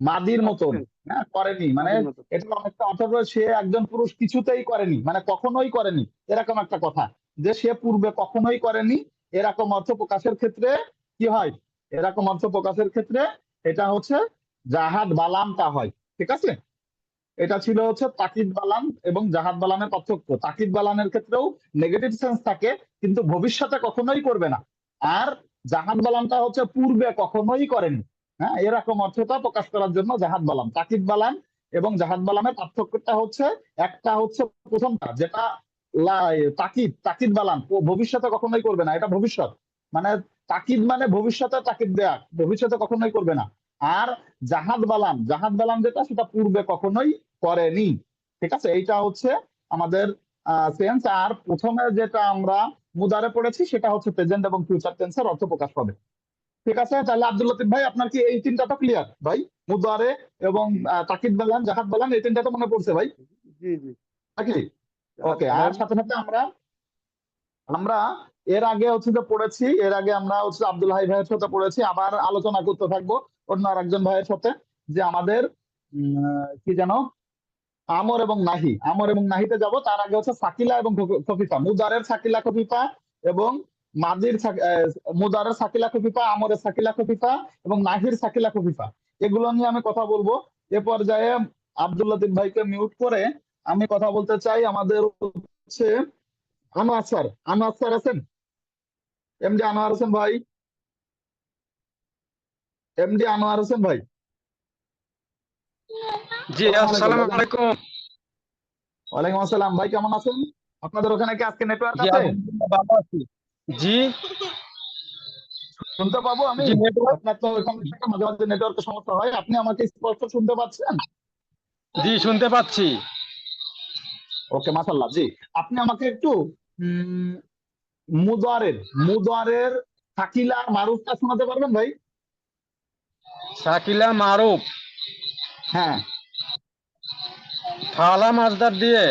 মাদির মতন। হ্যাঁ, করেনি মানে মাদির মতো। এটা অনেকটা অর্থ করে সে একজন পুরুষ কিছুতেই করেনি, মানে কখনোই করেনি, এরকম একটা কথা, যে সে পূর্বে কখনোই করেনি। এরকম অর্থ প্রকাশের ক্ষেত্রে কি হয়, এরকম অর্থ প্রকাশের ক্ষেত্রে এটা হচ্ছে জাহাদ বালামটা হয়। ঠিক আছে, এটা ছিল হচ্ছে তাকিদ বালান এবং জাহাদ বালানের পার্থক্য। তাকিদ বালানের ক্ষেত্রেও নেগেটিভ সেন্স থাকে, কিন্তু ভবিষ্যতে কখনোই করবে না। আর জাহাদ বালানটা হচ্ছে পূর্বে কখনোই করেনি। হ্যাঁ, এরকম অর্থটা প্রকাশ করার জন্য জাহাদ বালান, তাকিদ বালান এবং জাহাদ বালানের পার্থক্যটা হচ্ছে, একটা হচ্ছে প্রথমটা যেটা তাকিদ, তাকিদ বালান ভবিষ্যতে কখনোই করবে না, এটা ভবিষ্যৎ, মানে তাকিদ মানে ভবিষ্যতে তাকিদ দেয়া, ভবিষ্যতে কখনোই করবে না। আর জাহাদ বালান, জাহাদ বালান যেটা, সেটা পূর্বে কখনোই করেনি। ঠিক আছে, এইটা হচ্ছে আমাদের সেন্স। আর প্রথমে যেটা আমরা মুদারে পড়েছি, সেটা হচ্ছে প্রেজেন্ট এবং ফিউচার টেন্সের অর্থ প্রকাশ পাবে। ঠিক আছে, তাহলে আব্দুল লতিফ ভাই, আপনার কি এই তিনটা তো ক্লিয়ার ভাই? মুদারে এবং তাকিদ বালান, জাহাদ বালান, এই তিনটা তো মনে পড়ছে ভাই জি জি। নাকি? ওকে, আর সাথে সাথে আমরা আমরা এর আগে হচ্ছে যে পড়েছি, এর আগে আমরা হচ্ছে আব্দুল হাই ভাইয়ের সাথে পড়েছি, আবার আলোচনা করতে থাকবো অন্য আরেকজন ভাইয়ের সাথে, যে আমাদের কি যেন আমর এবং নাহি, আমর এবং নাহিতে যাব। তার আগে হচ্ছে সাকিলা এবং খফিফা, মুদারের সাকিলা খফিফা এবং মাদির মুদারের সাকিলা খফিফা, আমরের সাকিলা খফিফা এবং নাহির সাকিলা খফিফা, এগুলো নিয়ে আমি কথা বলবো। এ পর্যায়ে আব্দুল লতিফ ভাইকে মিউট করে আমি কথা বলতে চাই আমাদের হচ্ছে আনোয়ার স্যার। আনোয়ার স্যার আছেন? এমডি আনোয়ার হোসেন ভাই, এমডি আনোয়ার হোসেন ভাই। জি, আসসালামু আসসালামু আলাইকুম। আলাইকুম। ওয়ালাইকুম আসসালাম ভাই, কেমন আছেন? আপনাদের ওখানে কি আজকে নেটওয়ার্ক জি, আছে? আলহামদুলিল্লাহ ভালো আছি। জি, শুনতে পাবো আমি? জি নেটওয়ার্ক, আপনার তো ওখানে থেকে মাঝে মাঝে নেটওয়ার্কের সমস্যা হয়, আপনি আমাকে স্পষ্ট শুনতে পাচ্ছেন? জি শুনতে পাচ্ছি। ওকে, মাশাআল্লাহ। জি, আপনি আমাকে একটু উম মুদারের মুদারের শাকিলা আর মারুফটা শোনাতে পারবেন ভাই? শাকিলা মারুফ হ্যাঁ। ফালা মাসদার দিয়ে।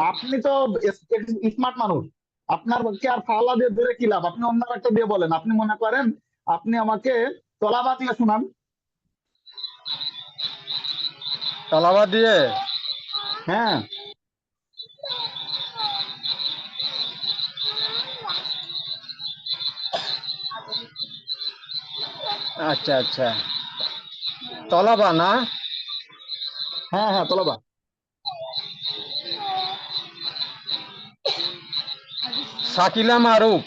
আপনি তো স্মার্ট মানুষ, আপনার কি আর ফালা দিয়ে ধরে কি লাভ? আপনি অন্য একটা দিয়ে বলেন। আপনি মনে করেন আপনি আমাকে তলাবা দিয়ে শোনান। তালাবা দিয়ে। হ্যাঁ। আচ্ছা আচ্ছা, তলাবা না? হ্যাঁ হ্যাঁ, তলাবা। শাকিলা মারুফ।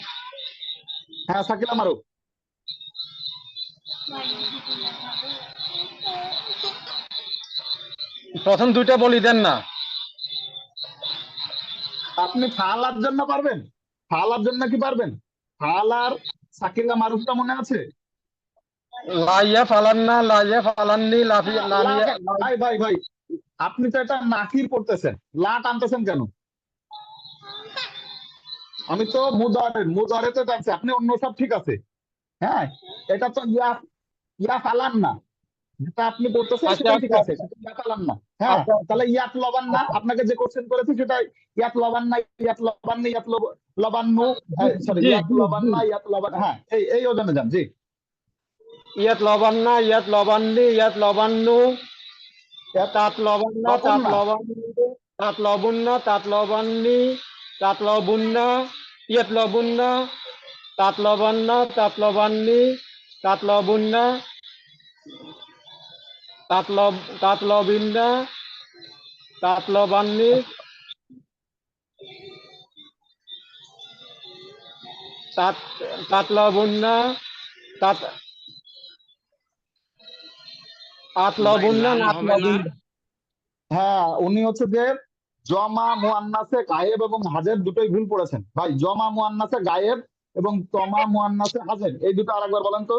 হ্যাঁ, শাকিলা মারুফ। প্রথম দুইটা বলি দেন না। আপনি ফালার জন্য পারবেন? ফালার জন্য কি পারবেন? ফালার শাকিলা মারুফটা মনে আছে? লাইয়া ফালান্না, লাইয়া ফালান্নি, লাফিয়া লামিয়া। ভাই ভাই ভাই, আপনি তো এটা নাকির করতেছেন, লা টানতেছেন কেন? আমি তো মুদারেতে টানছি, আপনি অন্য সব ঠিক আছে। হ্যাঁ, এটা তো ইয়া ইয়া ফালান না, যেটা আপনি করতেছেন আচ্ছা সেটাই ঠিক আচ্ছা আছে, সেটা ইয়া ফালান না। হ্যাঁ, আচ্ছা তাহলে ইয়াত লবান না, আপনাকে যে কোশ্চেন করেছি সেটা ইয়াত লবান না, ইয়াত লবান না, লবান্নু, সরি, জি ইয়াত জি লবান জি। না, ইয়াত লবান। হ্যাঁ, এই ওজনে যান। জি। ইয়াত লবান্না, ইয়াত লবান্নি, ইয়াত লবান্নু, ইয়াত তাত লবান্না, লবণ তাত না। লবান্নি, তাত লবুন্না, তাত লবান্নি, তাত লবুন্না, ইয়াত লবুন্না, তাত লবান্না, তাত লবান্নি, তাত লবুন্না, তাত লবিন্না, তাত লবান্নি, তাত তাত লবুন্না, তাত আত ভাই লবুন্না, লাম নাত হবে না? লবুন্না। হ্যাঁ, উনি হচ্ছে যে জমা মুয়ান্নাসে গায়েব এবং হাজের দুটোই ভুল পড়েছেন ভাই। জমা মুয়ান্নাসে গায়েব এবং তমা মুয়ান্নাসে হাজের, এই দুটো আরেকবার বলেন তো।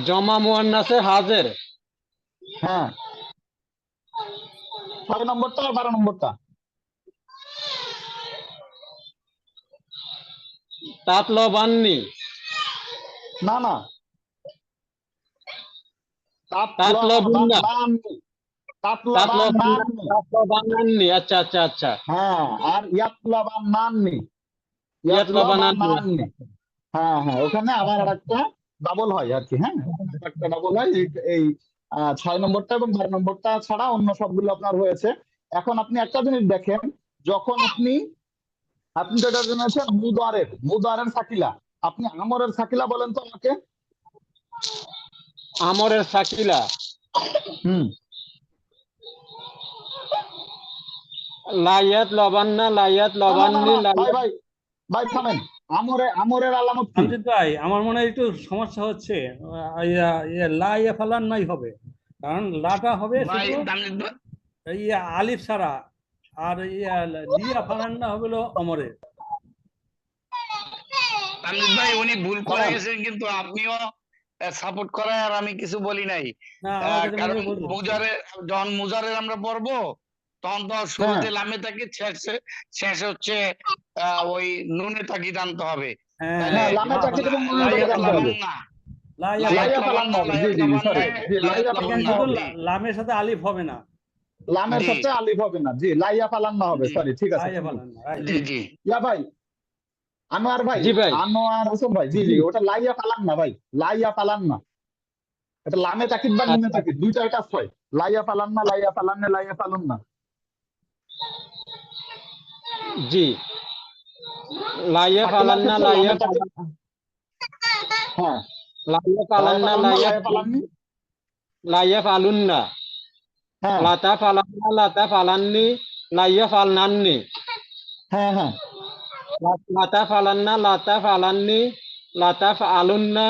জমা মুয়ান্নাসে হাজের। হ্যাঁ, 6 নম্বরটা আর 12 নম্বরটা। তাত লবান্নি, না না, তাত লবুন্না, তাত তাত লবুন্না, লবান্নাননি। তাত লবান্নান্নি। আচ্ছা আচ্ছা আচ্ছা। হ্যাঁ, আর ইয়াত লবান্নাননি, ইয়াত ইয়াত লবানান্নি। লবান্নাননি। হ্যাঁ হ্যাঁ, ওখানে আবার আরেকটা ডাবল হয় আর কি। হ্যাঁ, ওখানে একটা ডাবল হয়। এই 6 নম্বরটা এবং 12 নম্বরটা ছাড়া অন্য সবগুলো আপনার হয়েছে। এখন আপনি একটা জিনিস দেখেন, যখন আপনি আপনি যেটা জেনেছেন মুদারের সাকিলা, আপনি আমরের সাকিলা বলেন তো আমাকে। আমরের শাকিলা। হুম। লাইয়াত লবান্না, লাইয়াত না না না লবান্নি, না, ভাই লাইয়াত। ভাই ভাই থামেন। আমরের আলামত কি? আমজিদ ভাই, আমার মনে হয় একটু সমস্যা হচ্ছে। লা ইয়া ফালান নাই হবে, কারণ লাটা হবে ভাই শুধু তামজিদ ভাই, আলিফ ছাড়া, আর লিয়া ফালান না হবে হলো অমরের। তামজিদ ভাই উনি ভুল করে বলেন। গেছেন, কিন্তু আপনিও সাপোর্ট করায় আর আমি কিছু বলি নাই। না, আমার কাছে মনে কারণ হয় ভুল। যখন মুজারের আমরা পড়বো, তখন তো হ্যাঁ শুরুতে লামে তাকিদ, শেষে হচ্ছে ওই নুনে তাকিদ আনতে হবে। হ্যাঁ, তাহলে হ্যাঁ, লামে তাকিদ এবং নুনে লা ইয়া তাকিদ আনতে ফালান, হবে। না, লা ইয়া লাইয়াত লাইয়া ফালান। ফালান লবান্না, হবে। জি লাইয়াত জি জি, সরি। লবান্নে, জি, লাইয়া লাইয়াত এখানে ফালান শুধু হবে। লবান্নি। লামের সাথে আলিফ হবে না। লামের জি সাথে আলিফ হবে না। জি, লাইয়া ফালান না হবে। জি সরি, ঠিক লা আছে। ইয়া ফালান না, right. জি জি ইয়া ভাই, আনোয়ার ভাই, জি ভাই। আনোয়ার হোসেন ভাই। জি জি। জি, ওটা লাইয়া ফালান না ভাই, লাইয়া ফালান না। এটা লামে তাকিদ বা নুনে আচ্ছা তাকিদ দুইটার কাজ হয়। লাইয়া ফালান না, লাইয়া ফালান না, লাইয়া ফালুন না। জি, লাইয়া সাকিলার ফালান্না, ক্ষেত্রে লাইয়া লামে তাকিদ। হ্যাঁ, লাইয়া লাইয়া ফালান্না, ফালান না, লাইয়া লাইয়া ফালাননি। লাইয়া ফালুন্না। হ্যাঁ লাতা ফালান্না লাতা ফালান্নি লাইয়া ফালনান্নি হ্যাঁ হ্যাঁ লাতা ফালান্না লাতা ফালান্নি লাতা ফালুন্না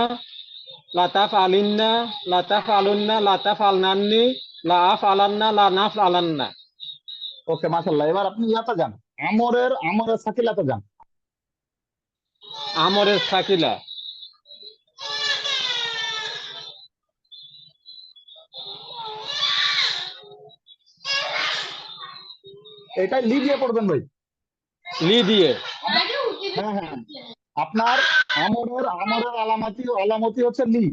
লাতা ফালিন্না লাতা ফালুন্না লাতা ফালনান্নি লা ফালান্না লা না ফালান্না। ওকে মাশাআল্লাহ। এবার আপনি ইয়াতে যান, আমরের সাকিলাতে যান। আমরের সাকিলা এটা লি দিয়ে পড়বেন ভাই। লি দিয়ে হ্যাঁ হ্যাঁ আপনার আমরের আলামতি হচ্ছে লি।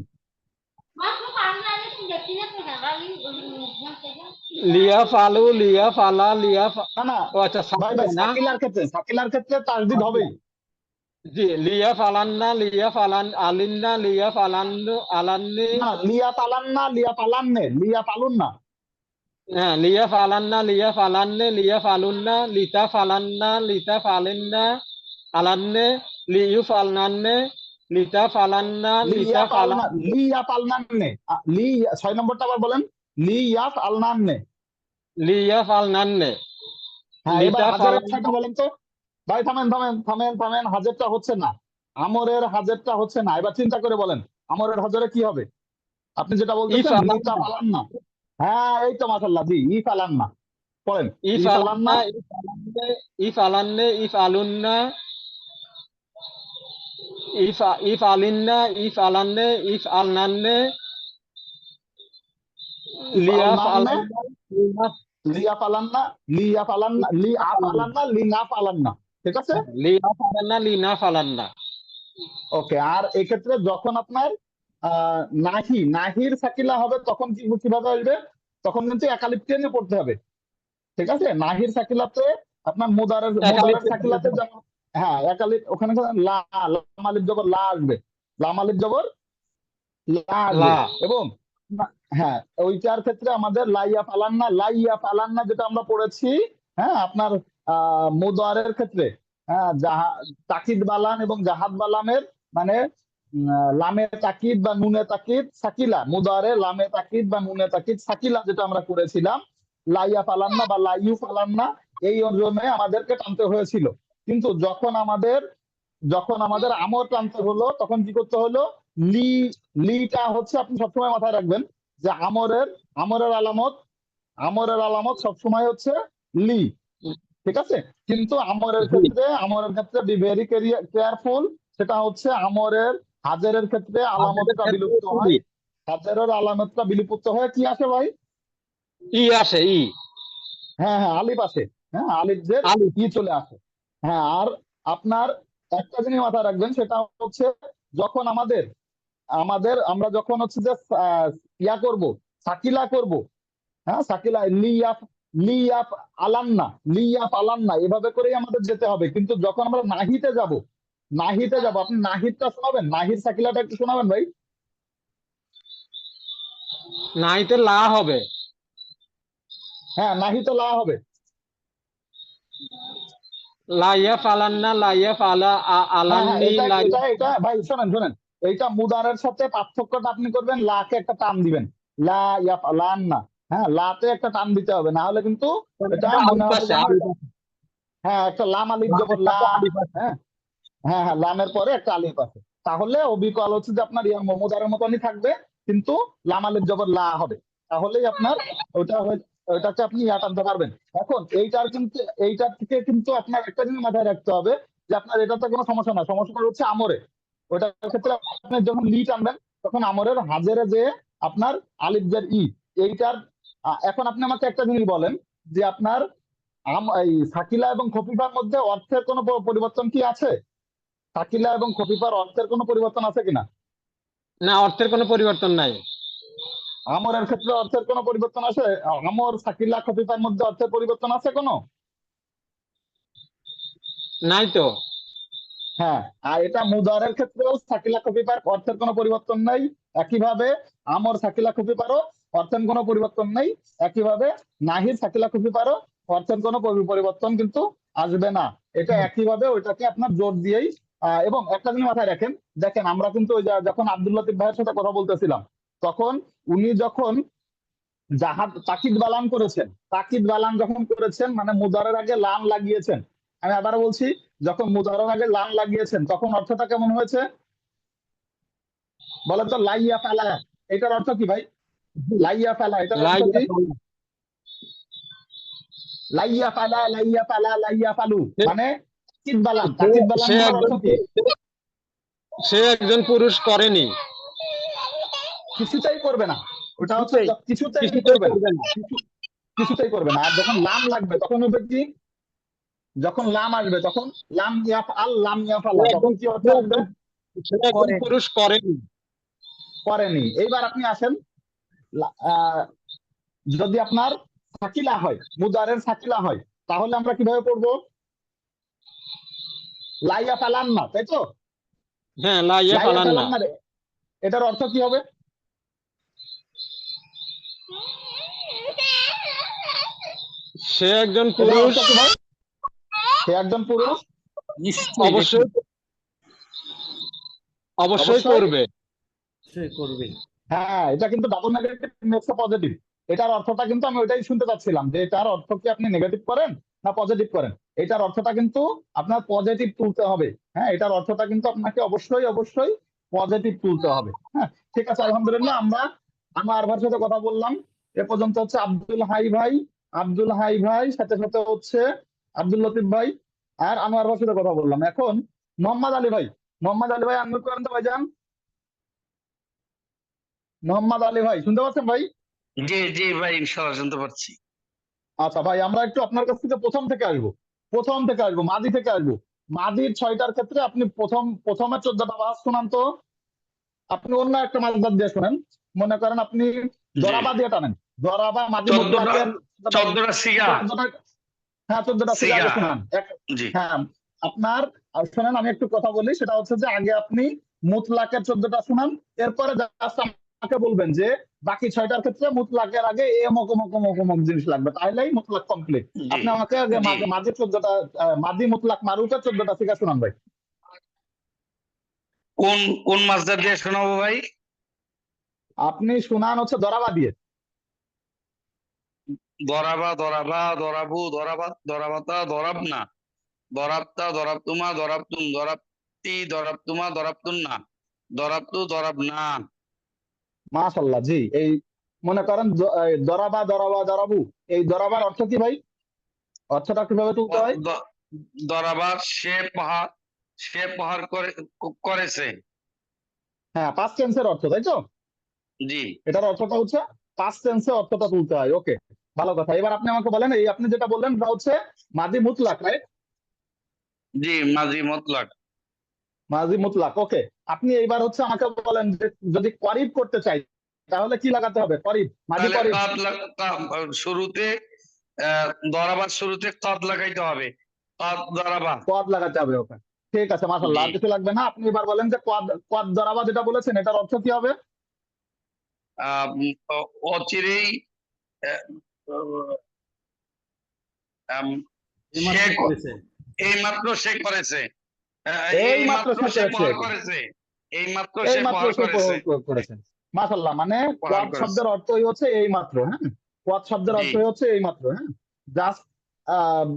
লিয়া ফালু লিয়া ফালা না না ও আচ্ছা ভাই সাকিলা না। সাকিলার ক্ষেত্রে তাসদিদ হবেই। জি লিয়া ফালান্না লিয়া ফালান আলিন্না লিয়া ফালান্নু আলান্নি না লিয়া পালান্নে লিয়া পালুন না। হ্যাঁ লিয়া ফালান্না লিয়া ফালান্নে লিয়া ফালুন্না লিতা ফালান্না লিতা ফালিন্না আলান্নে লিয়ু ফালনান্নে লিতা ফালান্না লিতা ফালান লিয়া পালনান্নে লি 6 নম্বরটা আবার বলেন। লিয়া পালনান্নে। লিয়া ফালনান্নে হ্যাঁ এবার লিতা হাজের ফালান ইচ্ছাটা বলেন তো ভাই। থামেন হাজেরটা হচ্ছে না, আমরের হাজেরটা হচ্ছে না। এবার চিন্তা করে বলেন আমরের হাজরে কি হবে। আপনি যেটা বলতেছেন ফালান্না। লিতা পালান না। হ্যাঁ এই তো মাশাআল্লাহ, জি ই পালান না পড়েন। ই ই পালান না। ফালান্না ই ফালান্নে ই ফালুন্না ই ফালিন্না ই ফালান্নে ই ফালনান্নে লিয়া ফালান্না লিয়া পালান না লিয়া পালান না লি আ পালান না লি না পালান না। ঠিক আছে লিয়া ফালান্না লিনা ফালান্না। ওকে। আর এক্ষেত্রে যখন আপনার নাহির সাকিলা হবে তখন কিভাবে আসবে, তখন কিন্তু একালিপ টেনে পড়তে হবে। ঠিক আছে নাহির সাকিলাতে আপনার মুদারের সাকিলাতে যেমন হ্যাঁ একালিপ ওখানে লাম আলিফ জবর লা আসবে, লাম আলিফ জবর লা আসবে। লা। এবং হ্যাঁ ওইটার ক্ষেত্রে আমাদের লাইয়া পালান্না যেটা আমরা পড়েছি। হ্যাঁ আপনার মুদারের ক্ষেত্রে হ্যাঁ তাকিদ বালান এবং জাহাদ বালামের মানে লামে তাকিদ বা নুনে তাকিদ সাকিলা, মুদারে লামে তাকিদ বা নুনে তাকিদ সাকিলা যেটা আমরা করেছিলাম লাইয়া পালান্না বা লাইয়ু পালান্না, এই জন্যে আমাদেরকে টানতে হয়েছিল। কিন্তু যখন আমাদের আমর টানতে হলো তখন কি করতে হলো, লিটা হচ্ছে আপনি সবসময় মাথায় রাখবেন যে আমরের আলামত সবসময় হচ্ছে লি। ঠিক আছে কিন্তু আমরের ক্ষেত্রে বি ভেরি কেয়ারফুল। সেটা হচ্ছে হাজেরের ক্ষেত্রে আলামতটা বিলুপ্ত হয়। হাজেরের আলামতটা বিলুপ্ত হয়ে কি আসে ভাই, ই আসে ই। হ্যাঁ হ্যাঁ আলিফ আসে। হ্যাঁ আলিফের আলিফ। ই চলে আসে। হ্যাঁ আর আপনার একটা জিনিস মাথায় রাখবেন সেটা হচ্ছে যখন আমরা যখন হচ্ছে যে ইয়া করব সাকিলা করব, হ্যাঁ সাকিলা লিয়াফ আলান্না এভাবে করেই আমাদের যেতে হবে। কিন্তু যখন আমরা নাহিতে যাব আপনি নাহিদটা শোনাবেন, নাহিদ সাকিলাটা একটু শোনাবেন ভাই। নাইতে লা হবে। হ্যাঁ নাহিতে লা হবে। লাইয়া ফালান্না লাইয়া ফালা হ্যাঁ হ্যাঁ আলান্নি এটা লাইয়া এটা এটা ভাই শোনেন এইটা মুদারের সাথে পার্থক্যটা আপনি করবেন, লাকে একটা টান দিবেন, লা ইয়া ফালান্না। হ্যাঁ লাতে একটা টান দিতে হবে, না হলে কিন্তু এটা মনে হবে যেন হ্যাঁ একটা লাম আলিফ জবর লা। হ্যাঁ হ্যাঁ হ্যাঁ লামের পরে একটা আলিফ আছে, তাহলে অবিকল হচ্ছে যে আপনার ইয়ার মুদারের মতনই থাকবে কিন্তু লাম আলিফ জবর লা হবে। তাহলেই আপনার ওইটাকে আপনি ইয়া টানতে পারবেন। এখন এইটার থেকে কিন্তু আপনার একটা জিনিস মাথায় রাখতে হবে যে আপনার এটাতে কোনো সমস্যা না, সমস্যাটা হচ্ছে আমরে। ওইটার ক্ষেত্রে আপনি যখন লি টানবেন তখন আমরের হাজেরে যে আপনার আলিফ জের ই এইটার এখন আপনি আমাকে একটা জিনিস বলেন যে আপনার এই সাকিলা এবং খফিফার মধ্যে অর্থের কোনো পরিবর্তন কি আছে? সাকিলা এবং খফিফার অর্থের কোনো পরিবর্তন আছে কিনা? না অর্থের কোনো পরিবর্তন নাই। আমরের ক্ষেত্রে অর্থের কোনো পরিবর্তন আছে? আমর সাকিলা খফিফার মধ্যে অর্থের পরিবর্তন আছে কোনো? নাই তো। হ্যাঁ আর এটা মুদারের ক্ষেত্রেও সাকিলা খফিফার অর্থের কোনো পরিবর্তন নাই। একইভাবে আমর সাকিলা খফিফারও অর্থের কোনো পরিবর্তন নেই। একইভাবে নাহির সাকিলা খফিফারও অর্থের কোনো পরিবর্তন কিন্তু আসবে না। এটা একইভাবে ওইটাকে আপনার জোর দিয়েই এবং একটা জিনিস মাথায় রাখেন, দেখেন আমরা কিন্তু ওই যখন আব্দুল লতিফ ভাইয়ের সাথে কথা বলতেছিলাম তখন উনি যখন জাহাদ তাকিদ বালান করেছেন, তাকিদ বালান যখন করেছেন মানে মুদারের আগে লাম লাগিয়েছেন। আমি আবার বলছি, যখন মুদারের আগে লাম লাগিয়েছেন তখন অর্থটা কেমন হয়েছে বলেন তো? লাইয়া ফালা, এটার অর্থ কি ভাই? লাইয়া ফালা এটার অর্থ কি? লাইয়া ফালা, লাইয়া ফালা, লাইয়া ফালু, মানে তাকিদ বালান, তাকিদ বালান সে বলার অর্থ একজন কি? সে একজন পুরুষ করেনি, কিছুতেই করবে না, ওটা হচ্ছে কিছুতেই কিছুতেই করবে না, করবে না। কিছুতেই করবে না। আর যখন লাম লাগবে তখন হবে কি? যখন লাম আসবে তখন লাম ইয়াফআল, লাম ইয়াফআলা, তখন কি অর্থ আসবে? সে একজন পুরুষ করেনি। করেনি। এইবার আপনি আসেন, যদি আপনার সাকিলা হয়, মুদারের সাকিলা হয়, তাহলে আমরা কিভাবে পড়বো? লাইয়া ফালান না, তাই তো? হ্যাঁ, লাইয়া লাইয়া ফালান না। ফালান না, এটার অর্থ কি হবে? সে একজন এটার পুরুষ, অর্থ কি ভাই? সে একজন পুরুষ নিশ্চয়ই অবশ্যই অবশ্যই অবশ্যই করবে। সে করবে। হ্যাঁ, এটা কিন্তু ডাবল নেগেটিভ নেক্সট পজিটিভ। এটার অর্থটা কিন্তু আমি ওইটাই শুনতে চাচ্ছিলাম, যে এটার অর্থ কি আপনি নেগেটিভ করেন না পজিটিভ করেন? এটার অর্থটা কিন্তু আপনার পজিটিভ তুলতে হবে। হ্যাঁ, এটার অর্থটা কিন্তু আপনাকে অবশ্যই অবশ্যই পজিটিভ তুলতে হবে। হ্যাঁ, ঠিক আছে, আলহামদুলিল্লাহ। আমরা আনোয়ার সাথে কথা বললাম এ পর্যন্ত, হচ্ছে আব্দুল হাই ভাই, আব্দুল হাই ভাই সাথে সাথে হচ্ছে আব্দুল লতিফ ভাই আর আনোয়ার সাথে কথা বললাম। এখন মোহাম্মদ আলী ভাই, মোহাম্মদ আলী ভাই আনমিউট করেন তো ভাইজান। মোহাম্মদ আলী ভাই শুনতে পাচ্ছেন ভাই? জি জি ভাই, ইনশাআল্লাহ শুনতে পাচ্ছি। আচ্ছা ভাই, আমরা একটু আপনার কাছ থেকে প্রথম থেকে আসবো, প্রথম থেকে আসবো, মাদি থেকে আসবো। মাদির 6টার ক্ষেত্রে আপনি প্রথমে 14টা বাস শোনান তো। আপনি অন্য একটা মাসদার দিয়ে শোনেন। মনে করেন আপনি দরাবা দিয়ে টানেন, দরাবা মাদি 14টা মুতলাকের 14টা সিগা 14টা, হ্যাঁ 14টা থেকে আগে সিগা শোনান। জি হ্যাঁ, আপনার শোনেন, আমি একটু কথা বলি, সেটা হচ্ছে যে আগে আপনি মুতলাকের 14টা শোনান, এরপরে জাস্ট আমাকে বলবেন যে বাকি 6টার ক্ষেত্রে মুতলাকের আগে এমক অমক অমক অমক জিনিস লাগবে, তাহলেই মুতলাক কমপ্লিট। জি আপনি আমাকে আগে জি মাঝে 14টা, মাদি মুতলাক মারুফের 14টা থেকে শোনান ভাই। কোন কোন মাসদার দিয়ে শোনাবো ভাই? আপনি শোনান হচ্ছে দরাবা দিয়ে। দরাবা, দরাবা, দরাবু, দরাবাত, দরাবাতা, দরাবনা, দরাবতা, দরাবতুমা, দরাবতুম, দরাবতি, দরাবতুমা, দরাবতুন্না, দরাবতু, দরাবনা। মাশাআল্লাহ, জি। এই মনে করেন দরাবা, দরাবা, দরাবু, এই দরাবার অর্থ কি ভাই? অর্থটা কিভাবে তুলতে হয়? দরাবা সে প্রহার করেছে। হ্যাঁ, পাস্ট টেন্সের অর্থ, তাই তো? জি এটার অর্থটা হচ্ছে পাস্ট টেন্সে অর্থটা তুলতে হয়। ওকে, ভালো কথা। এবার আপনি আমাকে বলেন, এই আপনি যেটা বললেন সেটা হচ্ছে মাদি মুতলাক, রাইট? জি মাজি মতলাক। মাদি মুতলাক, ওকে। আপনি এইবার হচ্ছে আমাকে বলেন যে যদি করিব করতে চাই তাহলে কি লাগাতে হবে? করিব, মাদি তাহলে করিব, শুরুতে দরাবার শুরুতে কদ লাগাইতে হবে। কদ দরাবা। কদ লাগাতে হবে। ওকে, ঠিক আছে, মাশাআল্লাহ। জি আর কিছু লাগবে না। আপনি এবার বলেন যে কদ, কদ দরাবা যেটা বলেছেন এটার অর্থ কি হবে? অচিরেই আহ, আম, সে এইমাত্র করেছে। এইমাত্র সে করেছে। এই মাত্র এইমাত্র সে সে করেছে, প্রহার করেছে। এইমাত্র এই সে মাত্র প্রহার সে করেছে। করেছেন। মাশাআল্লাহ, মানে প্রহার কদ করেছে। শব্দের অর্থই হচ্ছে এই মাত্র। হ্যাঁ, কদ শব্দের জি অর্থই হচ্ছে এই মাত্র। হ্যাঁ, জাস্ট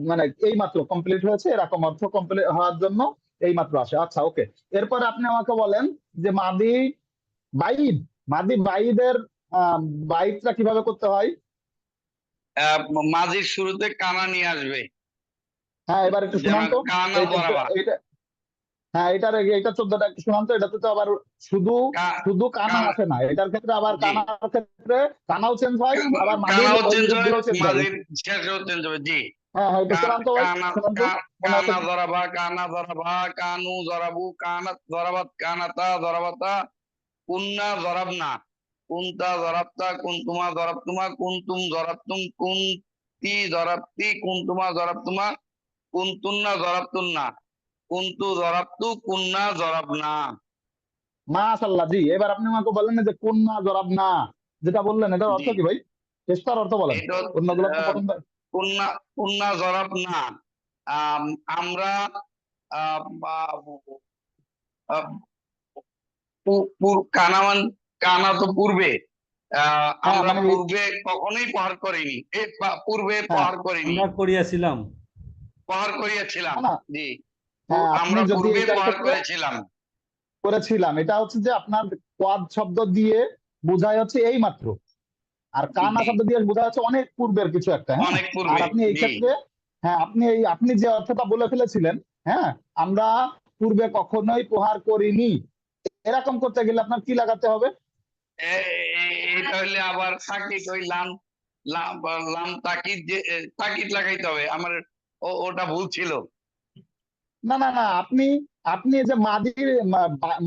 মানে এই মাত্র কমপ্লিট হয়েছে, এরকম অর্থ কমপ্লিট হওয়ার জন্য এই মাত্র আসে। আচ্ছা, ওকে। এরপরে আপনি আমাকে বলেন যে মাদি বাইদ, মাদি বাইদের বাইদটা কিভাবে করতে হয়? আহ, মাঝির শুরুতে কানা নিয়ে আসবে। হ্যাঁ, এবার একটু শুনান যেমন তো। কানা এইটা দরাবা। এইটা হ্যাঁ, এটা 14টা একটু শুনান তো। এটাতে তো আবার শুধু শুধু কানা কানা আসে না, এটার ক্ষেত্রে আবার জি কানার ক্ষেত্রে কানাও চেঞ্জ হয়, আবার মাদির কানাও ওই চেঞ্জ রূপ হয়, গুলো চেঞ্জ হয়। মাঝির শেষেও চেঞ্জ হবে। জি হ্যাঁ হ্যাঁ, একটু শোনান তো ভাই, কানা শোনান তো। মনে আছে? কানা দরাবা, কানা দরাবা, কানু দরাবু, কানাত দরাবাত, কানাতা দরাবাতা, কুন্না দরাবনা, কুন্তা দরাবতা, কুন্তুমা দরাবতুমা, কুন্তুম দরাবতুম, কুন্তি দরাবতি, কুন্তুমা দরাবতুমা, কুন্তুন্না দরাবতুন্না, কুন্তু দরাবতু, কুন্না দরাবনা। মাশাআল্লাহ, জি। এবার আপনি আমাকে বলেন যে কুন্না জরাবনা, যেটা বললেন এটার জি অর্থ কি ভাই? শেষটার অর্থ বলেন, এটা হচ্ছে অন্যগুলো তো প্রথম। কুন্না কুন্না দরাবনা। আমরা আহ, আহ, কানা কানা তো পূর্বে, আমরা মানে পূর্বে কখনোই প্রহার করিনি, পূর্বে হ্যাঁ প্রহার করিনি, আমরা করিয়াছিলাম। প্রহার করিয়াছিলাম। না জি, হ্যাঁ আপনি আমরা যদি পূর্বে এটার প্রহার ক্ষেত্রে করেছিলাম। করেছিলাম, এটা হচ্ছে যে আপনার কোয়াদ শব্দ দিয়ে বোঝায় হচ্ছে এই মাত্র, আর কানা জি, শব্দ দিয়ে বোঝায় হচ্ছে অনেক পূর্বের কিছু একটা। হ্যাঁ অনেক আর পূর্বে। আপনি এই জি, ক্ষেত্রে হ্যাঁ আপনি যে অর্থটা বলে ফেলেছিলেন, হ্যাঁ আমরা পূর্বে কখনোই প্রহার করিনি, এরকম করতে গেলে আপনার কি লাগাতে হবে? এটা হইলে আবার তাকিদ, ওই লাম লাম লাম তাকিদ, যে তাকিদ লাগাইতে হবে আমার, ওটা ভুল ছিল। না না না, আপনি আপনি এই যে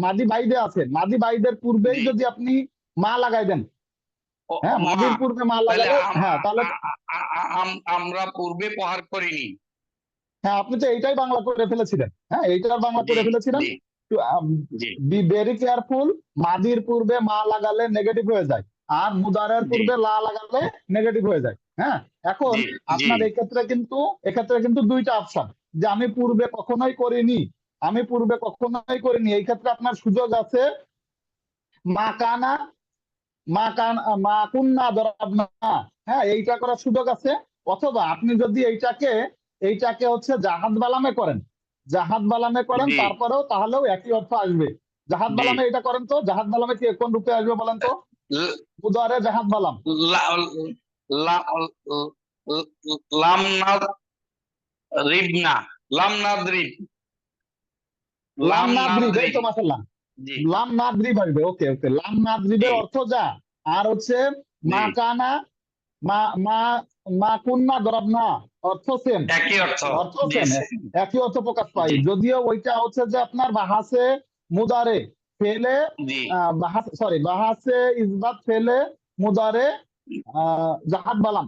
মাদি বাইদে আছেন, মাদি বাইদের পূর্বেই জি, যদি আপনি মা লাগাই দেন, হ্যাঁ মা, মাদির পূর্বে মা তাহলে লাগালে, হ্যাঁ তাহলে আমরা পূর্বে প্রহার করিনি। হ্যাঁ আপনি তো এইটাই বাংলা করে ফেলেছিলেন, হ্যাঁ এইটার বাংলা জি, করে ফেলেছিলেন। জি, জি, বি ভেরি কেয়ারফুল, মাদির পূর্বে মা লাগালে নেগেটিভ হয়ে যায়, আর মুদারের জি, পূর্বে লা লাগালে নেগেটিভ হয়ে যায়। হ্যাঁ এখন জি, জি, আপনার এক্ষেত্রে কিন্তু দুইটা অপশন, যে আমি পূর্বে কখনোই করিনি, আমি পূর্বে কখনোই করিনি, এই ক্ষেত্রে আপনার সুযোগ আছে মা কানা, মা কুন্না দরাবনা, হ্যাঁ এইটা করার সুযোগ আছে। অথবা আপনি যদি এইটাকে হচ্ছে জাহাদ বালামে করেন, জাহাদ বালামে করেন জি, তারপরেও তাহলেও একই অর্থ আসবে। জাহাদ জি, বালামে এটা করেন তো, জাহাদ বালামে কি কোন রূপে আসবে বলেন তো? মুদারে জাহাদ বালাম, লা- লা- লাম না রিবনা, লাম না দ্রিব, লাম লাম না নাদ্রিব, এই দ্রিব। তো মাশাআল্লাহ, জি, লাম নাদ্রিব আসবে। ওকে ওকে, লাম জি, নাদ্রিবের অর্থ যা, আর হচ্ছে জি, মা কানা, মা মা মা কুন্না দরাবনা, অর্থ সেম, একই অর্থ। অর্থ জি, সেম, একই অর্থ প্রকাশ পায়। জি, যদিও ওইটা হচ্ছে যে আপনার বাহাসে মুদারে ফেলে, জি, বাহাসে ইসবাত ফেলে মুদারে জাহাদ বালাম,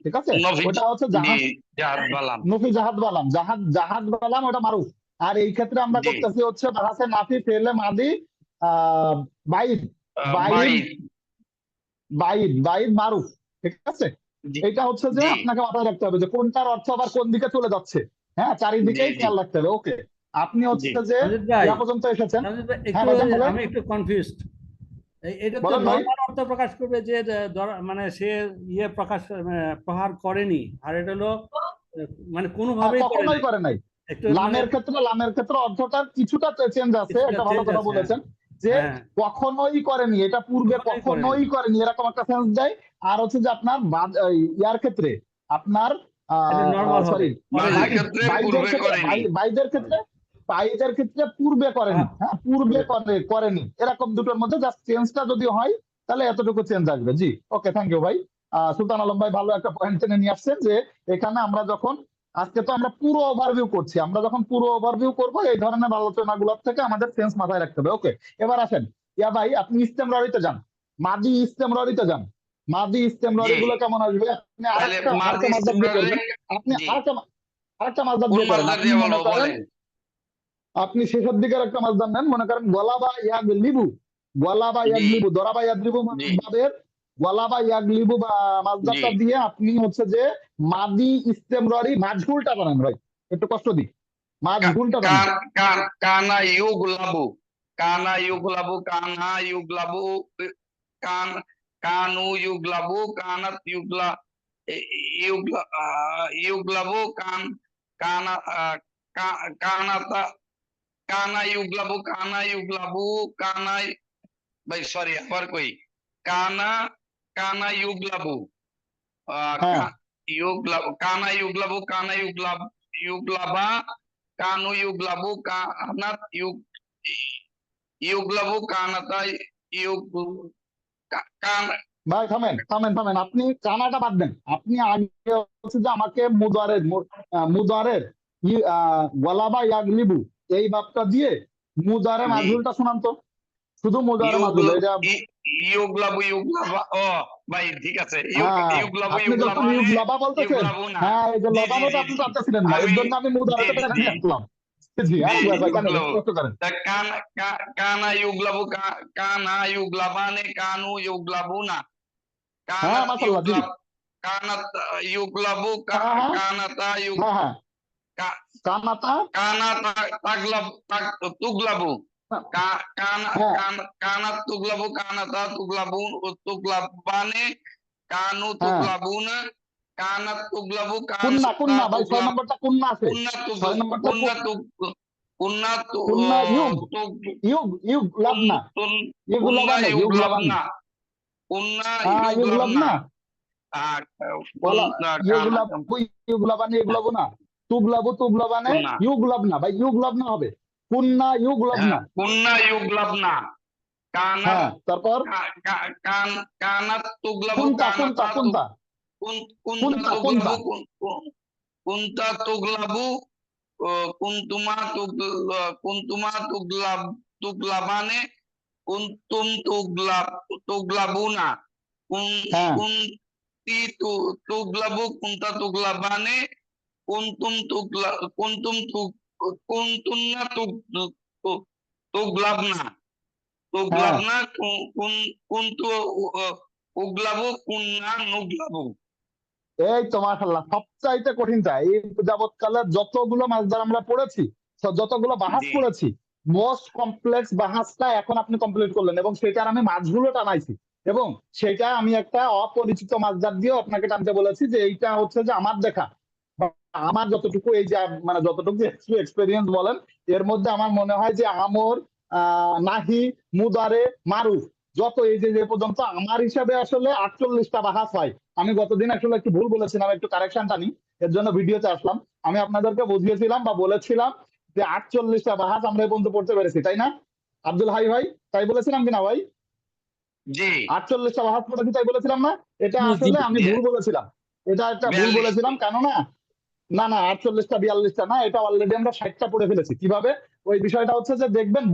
ঠিক আছে, নফি, ওটা হচ্ছে জি, জাহাদ, জাহাদ বালাম। নফি জাহাদ বালাম, জাহাদ জাহাদ বালাম ওটা মারুফ। আর এই ক্ষেত্রে আমরা জি, করতেছি হচ্ছে বাহাসে নাফি ফেলে মাদি আহ বাইদ, বাইদ বাইদ। বাইদ মারুফ, ঠিক আছে। জি, এটা হচ্ছে যে জি, আপনাকে মাথায় রাখতে হবে যে কোনটার অর্থ আবার কোন দিকে চলে যাচ্ছে, হ্যাঁ জি, চারিদিকেই জি, খেয়াল রাখতে হবে। ওকে আপনি জি, হচ্ছে যে সঞ্জিত ভাই, ইয়া পর্যন্ত এসেছেন। সঞ্জিত ভাই হ্যাঁ একটু ভাইজান বলেন, আমি একটু কনফিউজড। এটা তো বলেন ভাই। নর্মাল অর্থ প্রকাশ করবে যে মানে সে প্রকাশ প্রহার করেনি, আর এটা হলো মানে কোনোভাবেই করে কখনোই নাই। করে নাই। একটু মানে লামের ক্ষেত্রে অর্থটার কিছুটা চেঞ্জ আছে, কিছুটা এটা ভালো চেঞ্জ কথা আছে। বলেছেন, যে হ্যাঁ, কখনোই করেনি, এটা পূর্বে কখনোই করেনি। কখনোই করেনি, এরকম একটা সেন্স দেয়। আর হচ্ছে যে আপনার ইয়ার ক্ষেত্রে আপনার এটা নর্মাল হবে, সরি করেনি। বাজের ক্ষেত্রে বাইদের পূর্বে ক্ষেত্রে করেনি। বাইদের ক্ষেত্রে পূর্বে করেনি, হ্যাঁ পূর্বে করেনি, এরকম দুটোর মধ্যে জাস্ট চেঞ্জটা যদি হয় তাহলে এতটুকু চেঞ্জ আসবে। জি ওকে, থ্যাংক ইউ ভাই। সুলতান আলম ভাই ভালো একটা পয়েন্ট টেনে নিয়ে আসছেন, যে এখানে আমরা যখন আজকে তো আমরা পুরো ওভারভিউ করছি, আমরা যখন পুরো ওভারভিউ করবো এই ধরনের আলোচনাগুলোর থেকে আমাদের সেন্স মাথায় রাখতে হবে। ওকে এবার আসেন, ইয়া ভাই আপনি ইস্তেমরারিতে যান, মাদি ইস্তেমরারিতে যান, মাদি ইস্তেমরারি জি, গুলো কেমন আসবে? আপনি তাহলে আরেকটা মাদি মাসদার দিয়ে ইস্তেমরারি। করবেন, আপনি জি, আরেকটা মাসদার কোন দিয়ে করেন। মাসদার আপনি দিয়ে মনে বলবো করেন বলেন? আপনি শেষের দিকের একটা মাসদার নেন, মনে করেন গলা বা ইয়াগ লিবু, গলা বা ইয়াগ জি, লিবু, দরা বা ইয়াগ লিবু জি, ভাবের গলা বা ইয়াগ লিবু বা জি, মাসদারটা দিয়ে আপনি হচ্ছে যে মাদি ইস্তেমরারি মাজহুলটা বানান ভাই, একটু কষ্ট দিই, মাজহুলটা বানান। কানা ইউগলাবু, কানা ইউগলাবু, কানা ইউগলাবু, কান কানু ইউগলাবু, কানাত ইউগলাবু, কানা কানাতা, কানা ইউগলাবু, কানা ইউগলাবু, কানা, ভাই সরি আবার কই, কানা কানা ইউগলাবু, হ্যাঁ কানা ইউগলাবু, কানা ইউগলাবা, কানু ইউগলাবু, কানাত ইউগলাবু, কানাতা ইউগ কান। ভাই থামেন থামেন থামেন, আপনি কানাটা বাদ দেন, আপনি আগে হচ্ছে যে আমাকে মুদারের গলা বা ইয়াগ লিবু এই ভাবটা দিয়ে মুদারে জি, মাজহুলটা শোনান তো, শুধু মুদারে ইউগল মাজহুল এটা। ইউগলাবু, ইউগলাবা, ও ভাই ঠিক আছে, হ্যাঁ ইউগলাবু, আপনি যখন ইউগলাবানে, ইউগ লাভা বলতেছেন, ইউগলাবু না। হ্যাঁ এই যে জি, জি, লবানোটা জি, আপনি জি, পারতেছিলেন না, এর আমি, জন্য আমি জি, মুদারেটা জি, নিয়ে আসলাম। জি জি, আসবে ভাই, জানেন ইউগলাবু, কষ্ট করেন। তা কানা ইউগলাবু, কানা ইউগলাবানে, কানু ইউগলাবু না, হ্যাঁ কানাত মাশাল্লাহ, জি, কানাত ইউগলাবু, হ্যাঁ হ্যাঁ কানাতা হ্যাঁ হ্যাঁ, কানাতা, কানা তাগলাবু, তুগলাবু, হ্যাঁ কানাত তুগলাবু কানাতা তুগলাবুন ও তুগলাবানে কানু হ্যাঁ তুগলাবুনা কানাত তুগলাবু কুন্না কানাতা কুন্না ভাই 6 তুগলাব নম্বরটা কুন্না আছে, কুন্না তুগ 6 নম্বরটা কুন্না তুগ কুন্না তু কুন্না ইউগ তুগ ইউগ লাবনা ইউগ কুন্না লাবানে ইউগ লাবানে ইউগলাবনা কুন্না ইউগ ইউগলাবনা লাবনা বলা ইউগ কানা লাবু ইউগ লাবানে ইউগ লাবনা তুগ লাবানে কুন্না ইউগ লাবনা ভাই ইউগ লাবনা হবে কুন্না ইউগ লাবনা। হ্যাঁ কুন্না ইউগলাবনা কানাত হ্যাঁ তারপর কানাত তুগলাবু কুন্তা কানাতা কুন্তা কুন্তা কুন্তা তুগলাবু কুন্তা তুগলাবু কুন্তুমা তুগলাবানে কুন্তুম তুগলাবুনা হ্যাঁ কুন্তি তুগলাবু কুন্তা তুগলাবানে কুন্তুন্না তুগলাবনা তুগলাবনা কুন্তু উগলাবু কুন্না নুগলাবু। এই তো মাশাআল্লাহ সবচাইতে কঠিনটা এই যাবৎকালে যতগুলো মাসদার আমরা পড়েছি যতগুলো বাহাস জি পড়েছি মোস্ট কমপ্লেক্স বাহাসটা এখন আপনি কমপ্লিট করলেন এবং সেটার আমি মাসগুলো টানাইছি এবং সেটা আমি একটা অপরিচিত মাসদার দিয়ে আপনাকে টানতে বলেছি যে এইটা হচ্ছে যে আমার দেখা বা আমার যতটুকু এই যে মানে যতটুকু এক্সপেরিয়েন্স বলেন এর মধ্যে আমার মনে হয় যে আমর নাহি মুদারে মারুফ যত এই যে পর্যন্ত আমার হিসাবে আসলে 48টা বাহাস হয়। আমি গতদিন আসলে একটু ভুল বলেছিলাম, একটু কারেকশন টানি, এর জন্য ভিডিওতে আসলাম। আমি আপনাদেরকে বুঝিয়েছিলাম বা বলেছিলাম যে 48টা বাহাস আমরা এই পর্যন্ত পড়তে পেরেছি, তাই না আব্দুল হাই ভাই? তাই বলেছিলাম কিনা ভাই? জি 48টা বাহাস পড়েছি তাই বলেছিলাম না? এটা আসলে আমি ভুল বলেছিলাম, এটা একটা ভুল 42 বলেছিলাম। কেননা না না 48টা 42টা না, এটা অলরেডি আমরা 60টা পড়ে ফেলেছি। কিভাবে? ওই বিষয়টা হচ্ছে যে দেখবেন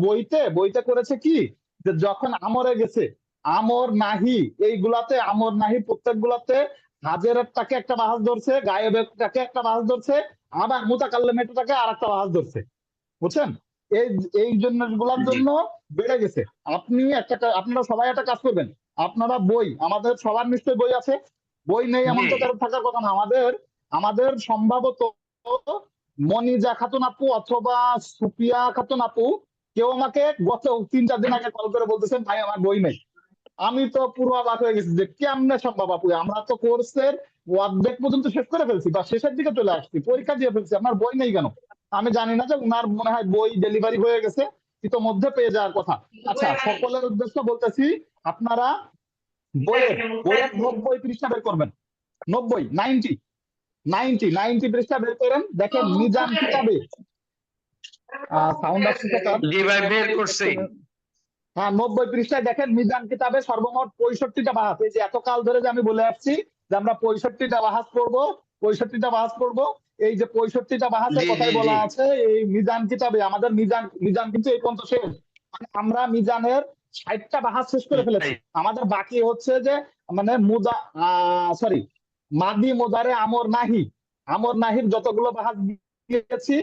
বইতে করেছে কি যে যখন আমরে গেছে আমর নাহি এইগুলাতে আমর নাহি প্রত্যেক গুলাতে হাজেরটাকে একটা বাহাস ধরছে, গায়েবেরটাকে একটা বাহাস ধরছে, আবার মুতাকাল্লিমেরটাকে আর একটা বাহাস ধরছে। বুঝছেন? এই এই জন্য গুলার জি জন্য বেড়ে গেছে। আপনারা সবাই একটা কাজ করবেন, আপনারা বই আমাদের সবার নিশ্চয়ই বই আছে, বই নেই এমন জি তো কারো থাকার কথা না। আমাদের সম্ভবত মনিজা খাতুন আপু অথবা সুপিয়া খাতুন আপু কেউ আমাকে গত 3-4 দিন আগে কল করে বলতেছেন ভাই আমার বই নেই। আমি তো পুরো অবাক হয়ে গেছি যে কেমনে সম্ভব আপু, আমরা তো কোর্সের অর্ধেক পর্যন্ত শেষ করে ফেলছি বা শেষের দিকে চলে আসছি, পরীক্ষা দিয়ে ফেলছি, আপনার বই নেই কেন? আমি জানি না যে উনার মনে হয় বই ডেলিভারি হয়ে গেছে, ইতোমধ্যে পেয়ে যাওয়ার কথা। আচ্ছা সকলের উদ্দেশ্য বলতেছি, আপনারা বইয়ের 90 পৃষ্ঠা বের করবেন, 90 পৃষ্ঠা বের করেন। দেখেন মিজান কিতাবে সাউন্ড আসছে কার? জি ভাই বের করছি। হ্যাঁ 90 পৃষ্ঠায় দেখেন মিজান কিতাবে সর্বমোট 65টা বাহাস। এই যে এত কাল ধরে যে আমি বলে আসছি যে আমরা 65টা বাহাস পড়বো, 65টা বাহাস পড়বো, এই যে 65টা বাহাসের জি কথাই জি বলা জি আছে এই মিজান কিতাবে। আমাদের মিজান কিন্তু এই পর্যন্ত শেষ, মানে আমরা মিজানের 60টা বাহাস শেষ করে ফেলেছি। আমাদের বাকি হচ্ছে যে মানে মাদি মোদারে আমর নাহির যতগুলো বাহাস দিয়েছি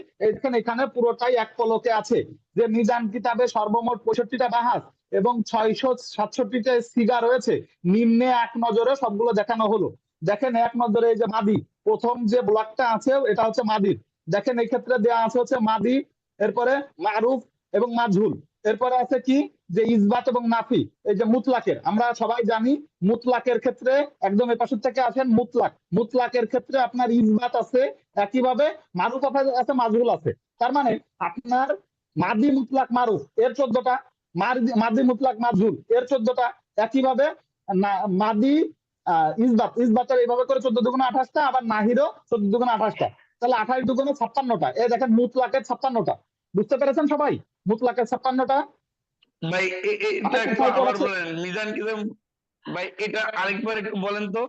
এখানে পুরোটাই এক পলকে আছে যে মিজান কিতাবে সর্বমোট 65টা বাহাস এবং 667টা সিগা রয়েছে। নিম্নে এক নজরে সবগুলো দেখানো হলো। দেখেন এক নজরে এই যে মাদি প্রথম যে ব্লকটা আছে এটা হচ্ছে মাদির। দেখেন এই ক্ষেত্রে দেওয়া আছে হচ্ছে মাদি, এরপরে মারুফ এবং মাজহুল, এরপরে আছে কি যে ইসবাত এবং নাফি। এই যে মুতলাকের আমরা সবাই জানি, মুতলাকের ক্ষেত্রে একদম এই পাশের থেকে আসেন মুতলাকের ক্ষেত্রে আপনার ইসবাত আছে, একইভাবে মারুফ আছে মাজহুল আছে। তার মানে আপনার মাদি মুতলাক মারুফ এর 14টা, মাদি মুতলাক মাজহুল এর 14টা, একইভাবে মাদি ইসবাতের এইভাবে করে 14 দুগুণে 28টা, আবার নাহিরও 14 দুগুণে 28টা, তাহলে 28 দুগুণে 56টা। এই দেখেন মুতলাকের 56টা, বুঝতে পেরেছেন সবাই? মুতলাকের 56টা। ভাই এটা একটু আবার বলেন মিজান কিতাব ভাই, এটা আরেকবার একটু বলেন তো।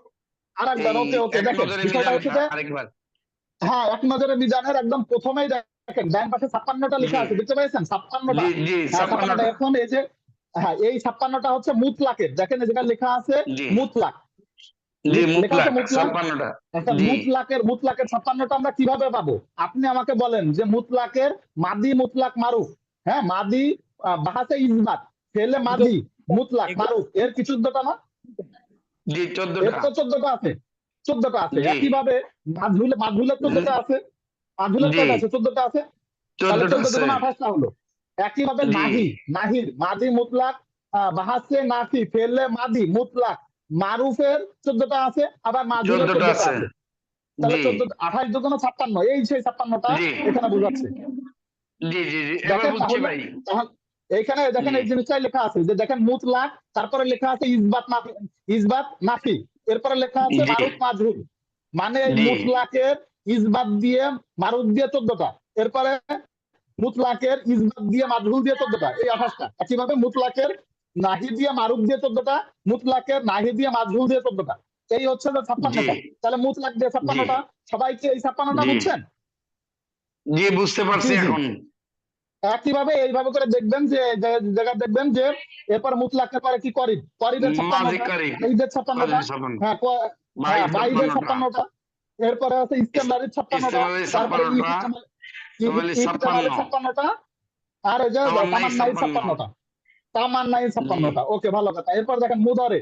আরেকবার ওকে এক দেখেন নজরে বিষয়টা মিজান হচ্ছে যে আরেকবার। হ্যাঁ এক নজরে মিজানের একদম প্রথমেই দেখেন ডান পাশে 56টা লেখা আছে, দেখতে পাচ্ছেন 56টা? জি জি হ্যাঁ 56টা। 56টা। এখন এই যে হ্যাঁ এই 56টা হচ্ছে মুতলাকের, দেখেন যেটা লেখা আছে জি মুতলাক, জি লেখা আছে মুতলাক মুতলাক। 56টা। একটা জি মুতলাকের 56টা আমরা কিভাবে পাবো? আপনি আমাকে বলেন যে মুতলাকের মাদি মুতলাক মারুফ, হ্যাঁ মাদি বাহাসে ইসবাত ফেলে মাদি মুতলাক মারুফ এর কি 14টা না? জি এর 14টা। তো 14টা আছে, 14টা আছে। জি একইভাবে মাজহুলের 14টা আছে, মাজহুলের জি কয়টা আছে? 14টা আছে। তাহলে 14টা 14 আছে। দুগুণে 28টা হলো, একইভাবে জি। নাহি, নাহির মাদি মুতলাক, বাহাসে নাফি, ফেলে মাদি মুতলাক, মারুফের 14টা আছে, আবার মাজহুরের 14টা 14টা আছে। আছে। তাহলে জি 14 28 দুগুণ 56, এই সেই 56টা জি এখানে বোঝাচ্ছে। জি জি জি এবার দেখেন বুঝছি তাহলে ভাই। এইখানে দেখেন জি এই জিনিসটাই লেখা আছে যে দেখেন মুতলাক, তারপরে লেখা আছে ইসবাত নাফি, ইসবাত নাফি, এরপরে লেখা আছে জি মারুফ মাজহুর। মানে এই জি মুতলাকের ইসবাত দিয়ে মারুফ দিয়ে 14টা, এরপরে মুতলাকের ইসবাত দিয়ে মাজহুল দিয়ে 14টা, এই 28টা। একইভাবে মুতলাকের নাহি দিয়ে মারুফ দিয়ে 14টা, মুতলাকের নাহি দিয়ে মাজহুল দিয়ে 14টা, এই হচ্ছে যে জি 56টা। তাহলে মুতলাক দিয়ে জি 56টা, সবাই কি এই 56টা জি বুঝছেন? জি বুঝতে জি পারছি জি। এখন। একইভাবে এইভাবে করে দেখবেন যে জায়গা দেখবেন যে এরপর মুতলাকের পরে কি করিব, করিবের মাঝে 56টা, কারি বাইদের 56টা, ছাপান্ন হ্যাঁ হ্যাঁ বাইশ বাইদের 56টা 56টা, এরপরে আছে ইস্তেমরারির 56টা, ইস্তেমালি তারপরে 56টা তাহলে 56 ইহতেমালের 56টা, আর এই যে তামান্নাই তামান্নাই 56 56টা, তামান্নাই জি 56টা। ওকে, ভালো কথা। এরপর দেখেন মুদারে,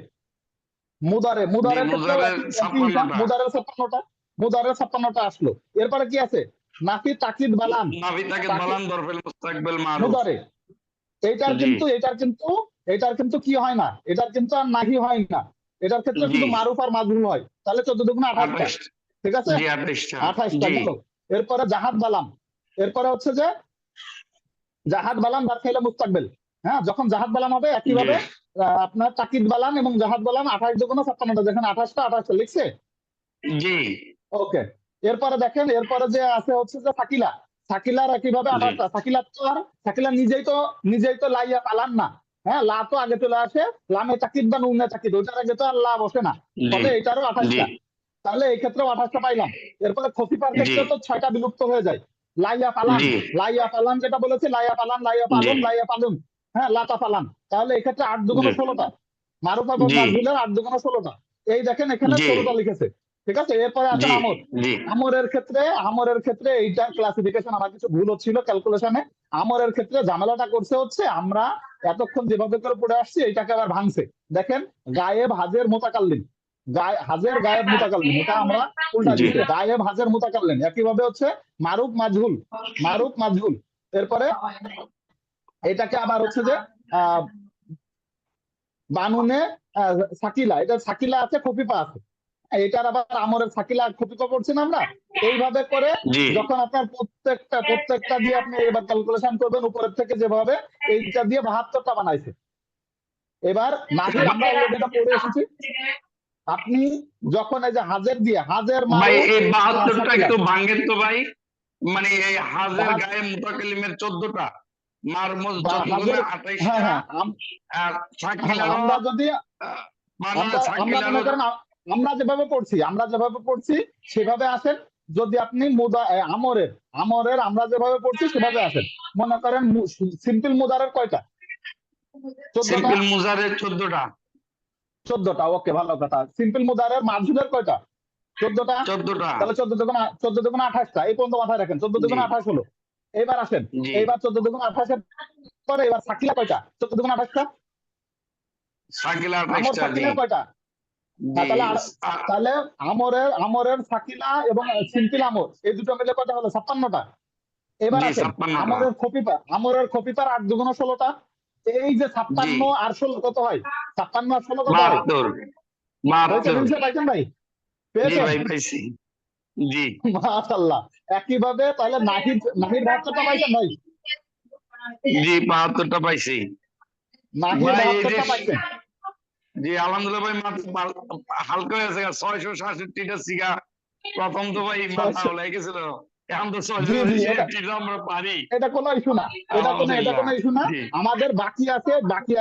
মুদারে জি মুদারের ক্ষেত্রেও মুজারের একই একই হিসাব, 56টা মুদারের 56টা, মুদারের 56টা আসলো। এরপরে কি আছে? নাফি তাকিদ বালান, নাভি তাকে তাকিদ বালান দরফেল মুস্তাকবেল মারুফ। মুদারে, এইটার জি কিন্তু এটার কিন্তু কি হয় না, এটার কিন্তু আর নাহি হয় না, এটার ক্ষেত্রে জি শুধু মারুফ আর মাজহুল হয়। তাহলে 14 দুগুণ 28টা, 28 ঠিক আছে? জি 28টা 28টা জি গেল। এরপরে জাহাদ বালাম, এরপরে হচ্ছে যে জাহাদ বালাম দারখাইলে মুস্তাকবেল। হ্যাঁ, যখন জাহাদ বালাম হবে জি একইভাবে আপনার তাকিদ বালাম এবং জাহাদ বালাম 28 দুগুণ 56টা, দেখেন 28টা লিখছে। জি ওকে, এরপরে দেখেন এরপরে যে আছে হচ্ছে যে সাকিলা, সাকিলার একইভাবে জি 28টা। সাকিলা নিজেই তো লাইয়া পালান না। হ্যাঁ, লা তো আগে চলে আসে, লামে তাকিদ বা নুনে তাকিদ, ওইটার আগে তো আর লা বসে না, জি ফলে এটারও জি 28টা। তাহলে এই ক্ষেত্রেও 28টা পাইলাম। এরপরে খফিফার জি ক্ষেত্রে তো 6টা বিলুপ্ত হয়ে যায়। লাইয়া পালান, জি লাইয়া পালান যেটা বলেছে, লাইয়া পালান, লাইয়া জি পালুন, লাইয়া পালুন, হ্যাঁ লাতা পালান। তাহলে এই ক্ষেত্রে 8 দুগুণ জি 16টা, মারুফ এবং জি মাজহুলের 8 দুগুণ 16টা। এই দেখেন এখানে জি 16টা লিখেছে, ঠিক আছে? এরপরে আসেন জি আমর। জি আমরের ক্ষেত্রে এইটার ক্লাসিফিকেশন আমার কিছু ভুল হচ্ছিল ক্যালকুলেশনে। আমরের ক্ষেত্রে ঝামেলাটা করছে হচ্ছে আমরা এতক্ষণ যেভাবে করে পড়ে আসছি এইটাকে আবার ভাঙছে। দেখেন গায়েব হাজের মোতাকাল্লিম, হাজের গায়েব মুতাকাল্লিম, এটা আমরা উল্টা জি দিচ্ছি, গায়েব হাজের মুতাকাল্লিম। একইভাবে হচ্ছে মারুফ মাজহুল, মারুফ মাজহুল। এরপরে এটাকে আবার হচ্ছে যে আহ বানুনে সাকিলা, এটা সাকিলা আছে, খফিফা আছে। এটার আবার আমরের সাকিলা খফিফা পড়ছি না আমরা। এইভাবে করে জি যখন আপনার প্রত্যেকটা দিয়ে আপনি এবার ক্যালকুলেশন করবেন উপরের থেকে যেভাবে, এইটা দিয়ে 72টা বানাইছে। এবার নাহির আমরা অলরেডি এটা পড়ে এসেছি। আপনি যখন এই যে হাজের দিয়ে হাজের ভাই মারুফ এই 72টা সাকিলা, একটু ভাঙেন তো ভাই। মানে এই হাজের হাজ- গায়ে মুতাকাল্লিমের 14টা, মারমুজ বা 14 হাজের, গুণে হ্যাঁ 28টা, হ্যাঁ আর হ্যাঁ, সাকিলারও আমরা যদি মানে আমরা মনে সাকিলারও করেন আমরা যেভাবে পড়ছি সেভাবে আসেন। যদি আপনি আমরের আমরা যেভাবে পড়ছি সেভাবে আসেন। মনে করেন সিম্পল মুদারের কয়টা? 14টা, সিম্পল মুজারের 14টা 14টা। ওকে, ভালো কথা। সিম্পল মুদারের মাজহুলের কয়টা? 14টা। 14টা তাহলে 14 দুগুণ 28টা, এই পর্যন্ত মাথায় রাখেন। 14 জি দুগুণ 28 হলো। এইবার আসেন, জি এইবার 14 দুগুণ 28 এর পরে এবার সাকিলা কয়টা? 14 দুগুণ 28টা। সাকিলা আমর 28টা জি সাকিলার কয়টা? জি তাহলে আমরের সাকিলা এবং সিম্পল আমর, এই দুটো মিলে কয়টা হলো? 56টা। এবার জি আসেন 56টা আমরের খফিফার 8 দুগুণ 16টা। এই যে জি 56 আর 16 কত হয়? 56 আর 16 কত হয়? 72 হয়েছে? 72 জিনিসটা পাইছেন ভাই? জি পেয়েছেন? ভাই পাইছি জি মাশাআল্লাহ। একইভাবে তাহলে নাহির 72টা পাইছেন ভাই? জি 72টা পাইছি নাহির ভাই। এই যে 72টা পাইছেন? জি আলহামদুলিল্লাহ ভাই মাথা হালকা হয়েছে। 667টা সিগা প্রথম তো ভাই মাথা 600 হয়ে গেছিল, এখন তো জি জি, 667টা আমরা পারি এটা কোনো ইস্যু না, এটা আলহামদুলিল্লাহ কোনো ইস্যু না। জি আমাদের বাকি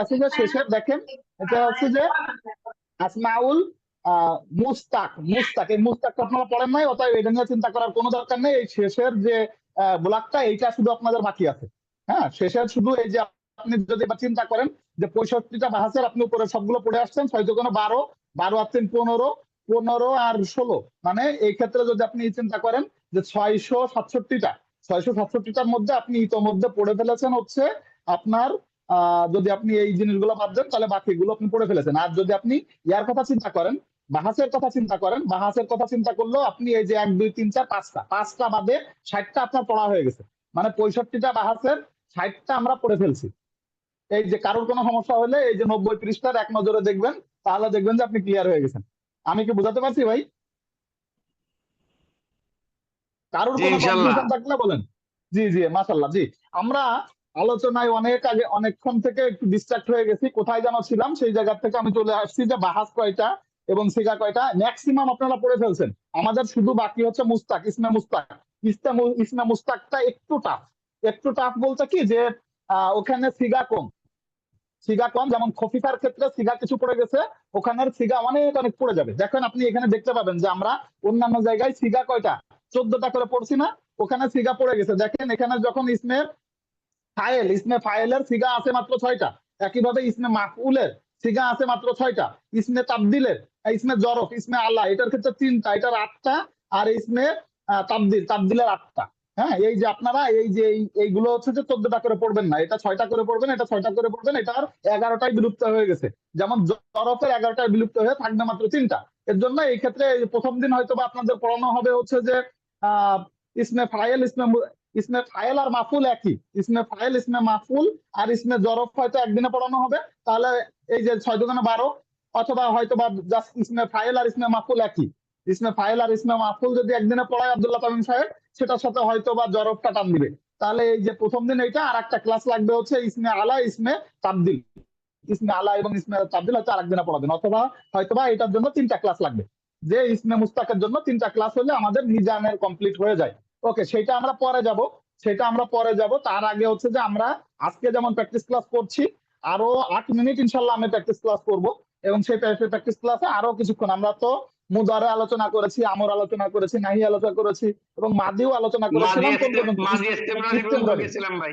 আছে যে শেষের দেখেন, এটা হচ্ছে যে আসমাউল মুস্তাক। এই মুস্তাকটা আপনারা পড়েন নাই, অতএব এটা নিয়ে চিন্তা করার কোনো দরকার নেই। এই শেষের যে ব্লকটা, এইটা শুধু আপনাদের বাকি আছে। হ্যাঁ, শেষের শুধু এই যে আপনি যদি এবার চিন্তা করেন যে 65টা বাহাসের আপনি উপরে সবগুলো পড়ে আসছেন, 6 দুগুণে 12, 12 আর 3 15, 15 আর 16, মানে এই ক্ষেত্রে যদি আপনি চিন্তা করেন যে 667টার মধ্যে আপনি ইতোমধ্যে পড়ে ফেলেছেন হচ্ছে আপনার যদি আপনি এই জিনিসগুলো বাদ দেন তাহলে বাকিগুলো আপনি পড়ে ফেলেছেন। আর যদি আপনি ইয়ার কথা চিন্তা করেন, বাহাসের কথা চিন্তা করলেও আপনি এই যে 1 2 3 4 5টা বাদে 60টা আপনার পড়া হয়ে গেছে। মানে 65টা বাহাসের 60টা আমরা পড়ে ফেলছি। এই যে কারোর কোনো সমস্যা হলে এই যে 90 পৃষ্ঠার এক নজরে দেখবেন, তাহলে দেখবেন যে আপনি ক্লিয়ার হয়ে গেছেন। আমি কি বোঝাতে পারছি ভাই? কারোর জি কোনো ইনশাল্লাহ। কনফিউশন থাকলে বলেন। জি জি মাশাল্লাহ। জি, আমরা আলোচনায় অনেক আগে অনেকক্ষণ থেকে একটু ডিস্ট্রাক্ট হয়ে গেছি, কোথায় যেন ছিলাম, সেই জায়গা থেকে আমি চলে আসছি যে বাহাস কয়টা এবং সিগা কয়টা ম্যাক্সিমাম আপনারা পড়ে ফেলছেন। আমাদের শুধু বাকি হচ্ছে মুস্তাক, ইসমে মুস্তাক। ইসমে মুস্তাকটা একটু টাফ। একটু টাফ বলতে কি যে ওখানে সিগা কম, সিগা কম, যেমন খফিফার ক্ষেত্রে সিগা কিছু পড়ে গেছে, ওখানের সিগা অনেক অনেক পড়ে যাবে। দেখেন আপনি এখানে দেখতে পাবেন যে আমরা অন্যান্য জায়গায় সিগা কয়টা 14টা করে পড়ছি না, ওখানে সিগা পড়ে গেছে। দেখেন এখানে যখন ইসমে ফাইলের সিগা আছে মাত্র 6টা, একইভাবে ইসমে মাফউলের সিগা আছে মাত্র 6টা, ইসমে তাবদিলের, ইসমে জরফ, ইসমে আল্লাহ, এটার ক্ষেত্রে 3টা, এটার 8টা, আর ইসমে তাবদিলের 8টা। হ্যাঁ, এই যে আপনারা এই যে এইগুলো হচ্ছে যে 14টা করে পড়বেন না, এটা 6টা করে পড়বেন, এটা 6টা করে পড়বেন, এটার 11টাই বিলুপ্ত হয়ে গেছে। যেমন জরফের 11টাই বিলুপ্ত হয়ে থাকবে মাত্র 3টা। এর জন্য এই ক্ষেত্রে প্রথম দিন হয়তো বা আপনাদের পড়ানো হবে হচ্ছে যে আহ ইসমে ফাইল, ইসমে ফাইল আর মাফুল একই, ইসমে ফাইল, ইসমে মাফুল আর ইসমে জরফ হয়তো একদিনে পড়ানো হবে। তাহলে এই যে 6 দুগুণে 12, অথবা হয়তো বা জাস্ট ইসমে ফাইল আর ইসমে মাফুল একই, ইসমে ফাইল আর ইসমে মাফুল যদি একদিনে পড়ায় আব্দুল্লাহ তামিম সাহেব, সেটার সাথে হয়তো বা জরফটা টান দিবে। তাহলে এই যে প্রথম দিন এইটা, আর একটা ক্লাস লাগবে হচ্ছে ইসমে আলা, ইসমে তাবদিল, ইসমে আলা এবং ইসমে তাবদিল হয়তো আরেকদিনে পড়াবেন, অথবা হয়তোবা এটার জন্য 3টা ক্লাস লাগবে। যে ইসমে মুস্তাকের জন্য 3টা ক্লাস হলে আমাদের মিজানের কমপ্লিট হয়ে যায়। ওকে, সেটা আমরা পরে যাব, সেটা আমরা পরে যাব। তার আগে হচ্ছে যে আমরা আজকে যেমন প্র্যাকটিস ক্লাস করছি, আরো 8 মিনিট ইনশাল্লাহ আমি প্র্যাকটিস ক্লাস করব, এবং সেই প্র্যাকটিস ক্লাসে আরো কিছুক্ষণ আমরা তো মুদারে আলোচনা করেছি, আমর আলোচনা করেছি, নাহি আলোচনা করেছি, এবং মাদিও আলোচনা করেছিলাম। কোন পর্যন্ত? মাঝি ইস্তেমরারি পর্যন্ত ইস্তেমরারি। গেছিলাম ভাই।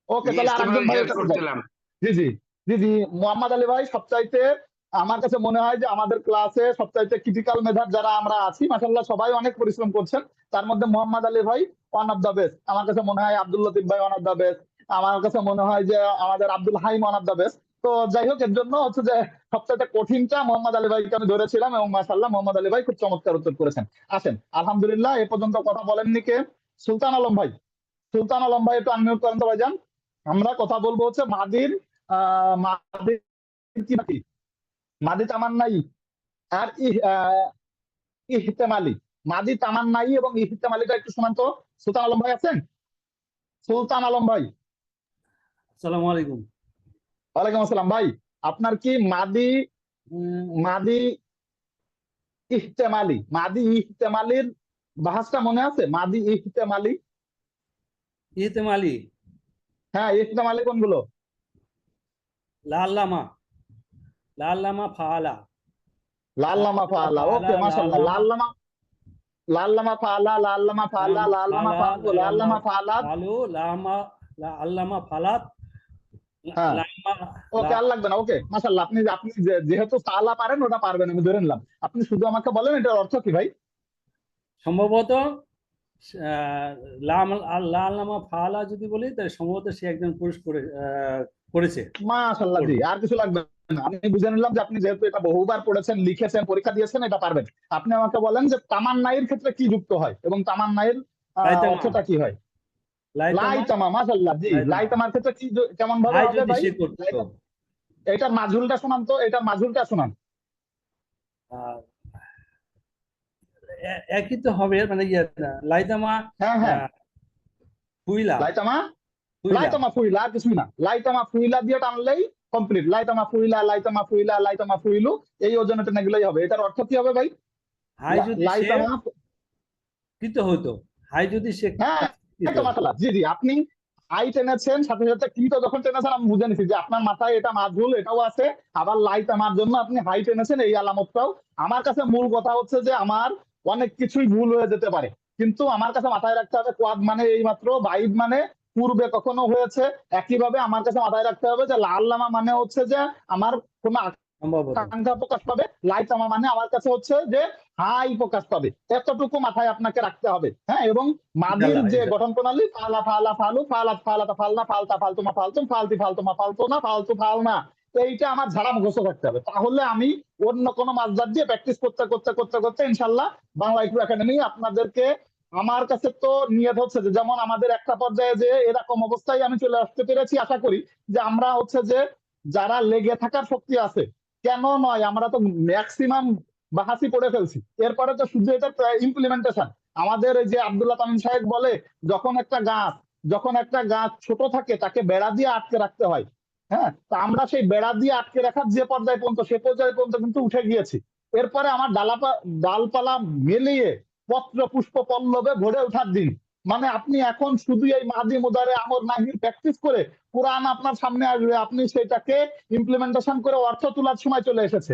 ওকে, জি তাহলে আরেকদিন ইস্তেমরারি ভাই শেষ ওটা যাই। করছিলাম। জি জি জি জি মোহাম্মদ আলী ভাই সবচাইতে, আমার কাছে মনে হয় যে আমাদের ক্লাসে সবচাইতে ক্রিটিক্যাল মেধার যারা আমরা আছি, মাশাআল্লাহ সবাই অনেক পরিশ্রম করছেন। তার মধ্যে মোহাম্মদ আলী ভাই ওয়ান অফ দ্য বেস্ট। আমার কাছে মনে হয় আব্দুল লতিফ ভাই ওয়ান অফ দ্য বেস্ট। আমার কাছে মনে হয় যে আমাদের Abdul হাইম one of the best. তো যাই হোক, এর জন্য হচ্ছে যে সবচাইতে কঠিনটা মোহাম্মদ আলী ভাইকে আমি ধরেছিলাম, এবং মাশাআল্লাহ মোহাম্মদ আলী ভাই খুব চমৎকার উত্তর করেছেন। আসেন, আলহামদুলিল্লাহ এ পর্যন্ত কথা বলেননি কে? সুলতান আলম ভাই। সুলতান আলম ভাই একটু আনমিউট করেন তো ভাইজান। আমরা কথা বলবো হচ্ছে মাদির মাদির কি নাকি মাদি তামান্নাই আর ইহতেমালি। মাদি তামান্নাই এবং ইহতেমালিটা একটু শোনান তো। সুলতান আলম ভাই আছেন? সুলতান আলম ভাই। আসসালামু আলাইকুম। ওয়ালাইকুম আসসালাম ভাই। আপনার কি মাদি ইহতেমালির বাহাসটা মনে আছে? মাদি ইহতেমালি। ইহতেমালি, হ্যাঁ, ইহতেমালি কোনগুলো? লাল্লামা, লাল্লামা ফাআলা, লাল্লামা ফাআলা। ওকে মাশাআল্লাহ। লাল্লামা, লাল্লামা ফাআলা, লাল্লামা ফাআলা, লাল্লামা ফাআলু, লাল্লামা ফাআলাত। ফালু, লামা, আল্লামা ফালাত, হ্যাঁ, লাম্মা, ওকে আর লাগবে না। ওকে মাশাআল্লাহ। আপনি আপনি যেহেতু সালা পারেন, ওটা পারবেন আমি ধরে নিলাম। আপনি শুধু আমাকে বলেন এটার অর্থ কি ভাই? সম্ভবত লাল্লামা ফাআলা যদি বলি, তাহলে সম্ভবত সে একজন পুরুষ করেছে। মাশাআল্লাহ। জি, আর কিছু লাগবে না। আমি বুঝে নিলাম যে আপনি যেহেতু এটা বহুবার পড়েছেন, লিখেছেন, পরীক্ষা দিয়েছেন, এটা পারবেন। আপনি আমাকে বলেন যে তামান্নাইয়ের ক্ষেত্রে কি যুক্ত হয় এবং তামান্নাইয়ের লাইতামা, অর্থটা কি হয়? লাইতামা, লাইতামা। মাশাআল্লাহ। জি, লাইতামা। লাইতামার ক্ষেত্রে কি কেমন ভাবে হাই হবে যদি ভাই? সে করতো, এটার মাঝুলটা শোনান তো, এটার মাঝুলটা শোনান। আহ, একই তো হবে, মানে লাইতামা, হ্যাঁ হ্যাঁ, ফুইলা, লাইতামা, ফুইলা। লাইতামা ফুইলা, আর কিছুই না। লাইতামা ফুইলা দিয়ে টানলেই কমপ্লিট। লাইতামা ফুইলা, লাইতামা ফুইলা, লাইতামা ফুইলু, এই ওজনে টেনে গেলেই হবে। এটার অর্থ কি হবে ভাই? হাই যদি সে লাইতামা। কৃত হতো, হাই যদি সে হ্যাঁ, কৃত। একদম মাশাআল্লাহ। জি জি, আপনি আই টেনেছেন, সাথে সাথে কৃত যখন টেনেছেন আমি বুঝে নিছি যে আপনার মাথায় এটা মাঝুল এটাও আছে, আবার লাইতামার জন্য আপনি হাই টেনেছেন, এই আলামতটাও। আমার কাছে মূল কথা হচ্ছে যে আমার অনেক কিছুই ভুল হয়ে যেতে পারে, কিন্তু আমার কাছে মাথায় রাখতে হবে কোয়াদ মানে এই মাত্র, বাইদ মানে পূর্বে কখনো হয়েছে। একইভাবে আমার কাছে মাথায় রাখতে হবে যে লাল্লামা মানে হচ্ছে যে আমার কোনো সম্ভবত আকাঙ্ক্ষা প্রকাশ পাবে, লাইতামা মানে আমার কাছে হচ্ছে যে হাই প্রকাশ পাবে। এতটুকু মাথায় আপনাকে রাখতে হবে। হ্যাঁ, এবং মাদির ইনশাল্লাহ, যে ইনশাল্লাহ। গঠন প্রণালী, ফালা ফালা ফালু, ফালাত ফালাতা ফালনা, ফালতা ফালতুমা ফালতুম, ফালতি ফালতুমা ফালতুনা, ফালতু ফালনা, এইটা আমার ঝাড়া মুখস্থ থাকতে হবে। তাহলে আমি অন্য কোনো মাসদার দিয়ে প্র্যাকটিস করতে করতে করতে করতে ইনশাল্লাহ বাংলা ইকরু একাডেমি আপনাদেরকে আমার কাছে তো নিয়ত হচ্ছে যে যেমন আমাদের একটা পর্যায়ে যে এরকম অবস্থায় আমি চলে আসতে পেরেছি, আশা করি যে আমরা হচ্ছে যে যারা লেগে থাকার শক্তি আছে, কেন নয় আমরা তো ম্যাক্সিমাম বাহাসি পড়ে ফেলছি, এরপরে তো শুধু এটা ইমপ্লিমেন্টেশন। আমাদের এই যে আব্দুল্লাহ তামিম সাহেব বলে যখন একটা গাছ ছোট থাকে তাকে বেড়া দিয়ে আটকে রাখতে হয়। হ্যাঁ, তা আমরা সেই বেড়া দিয়ে আটকে রাখার যে পর্যায়ে পর্যন্ত সে পর্যায়ে পর্যন্ত কিন্তু উঠে গিয়েছি। এরপরে আমার ডালপালা মেলিয়ে পত্র পুষ্প পল্লবে ভরে ওঠার দিন। মানে আপনি এখন শুধু এই মাদি মুদারে আমর নাহির প্র্যাকটিস করে কোরআন আপনার সামনে আসবে, আপনি সেটাকে ইমপ্লিমেন্টেশন করে অর্থ তোলার সময় চলে এসেছে।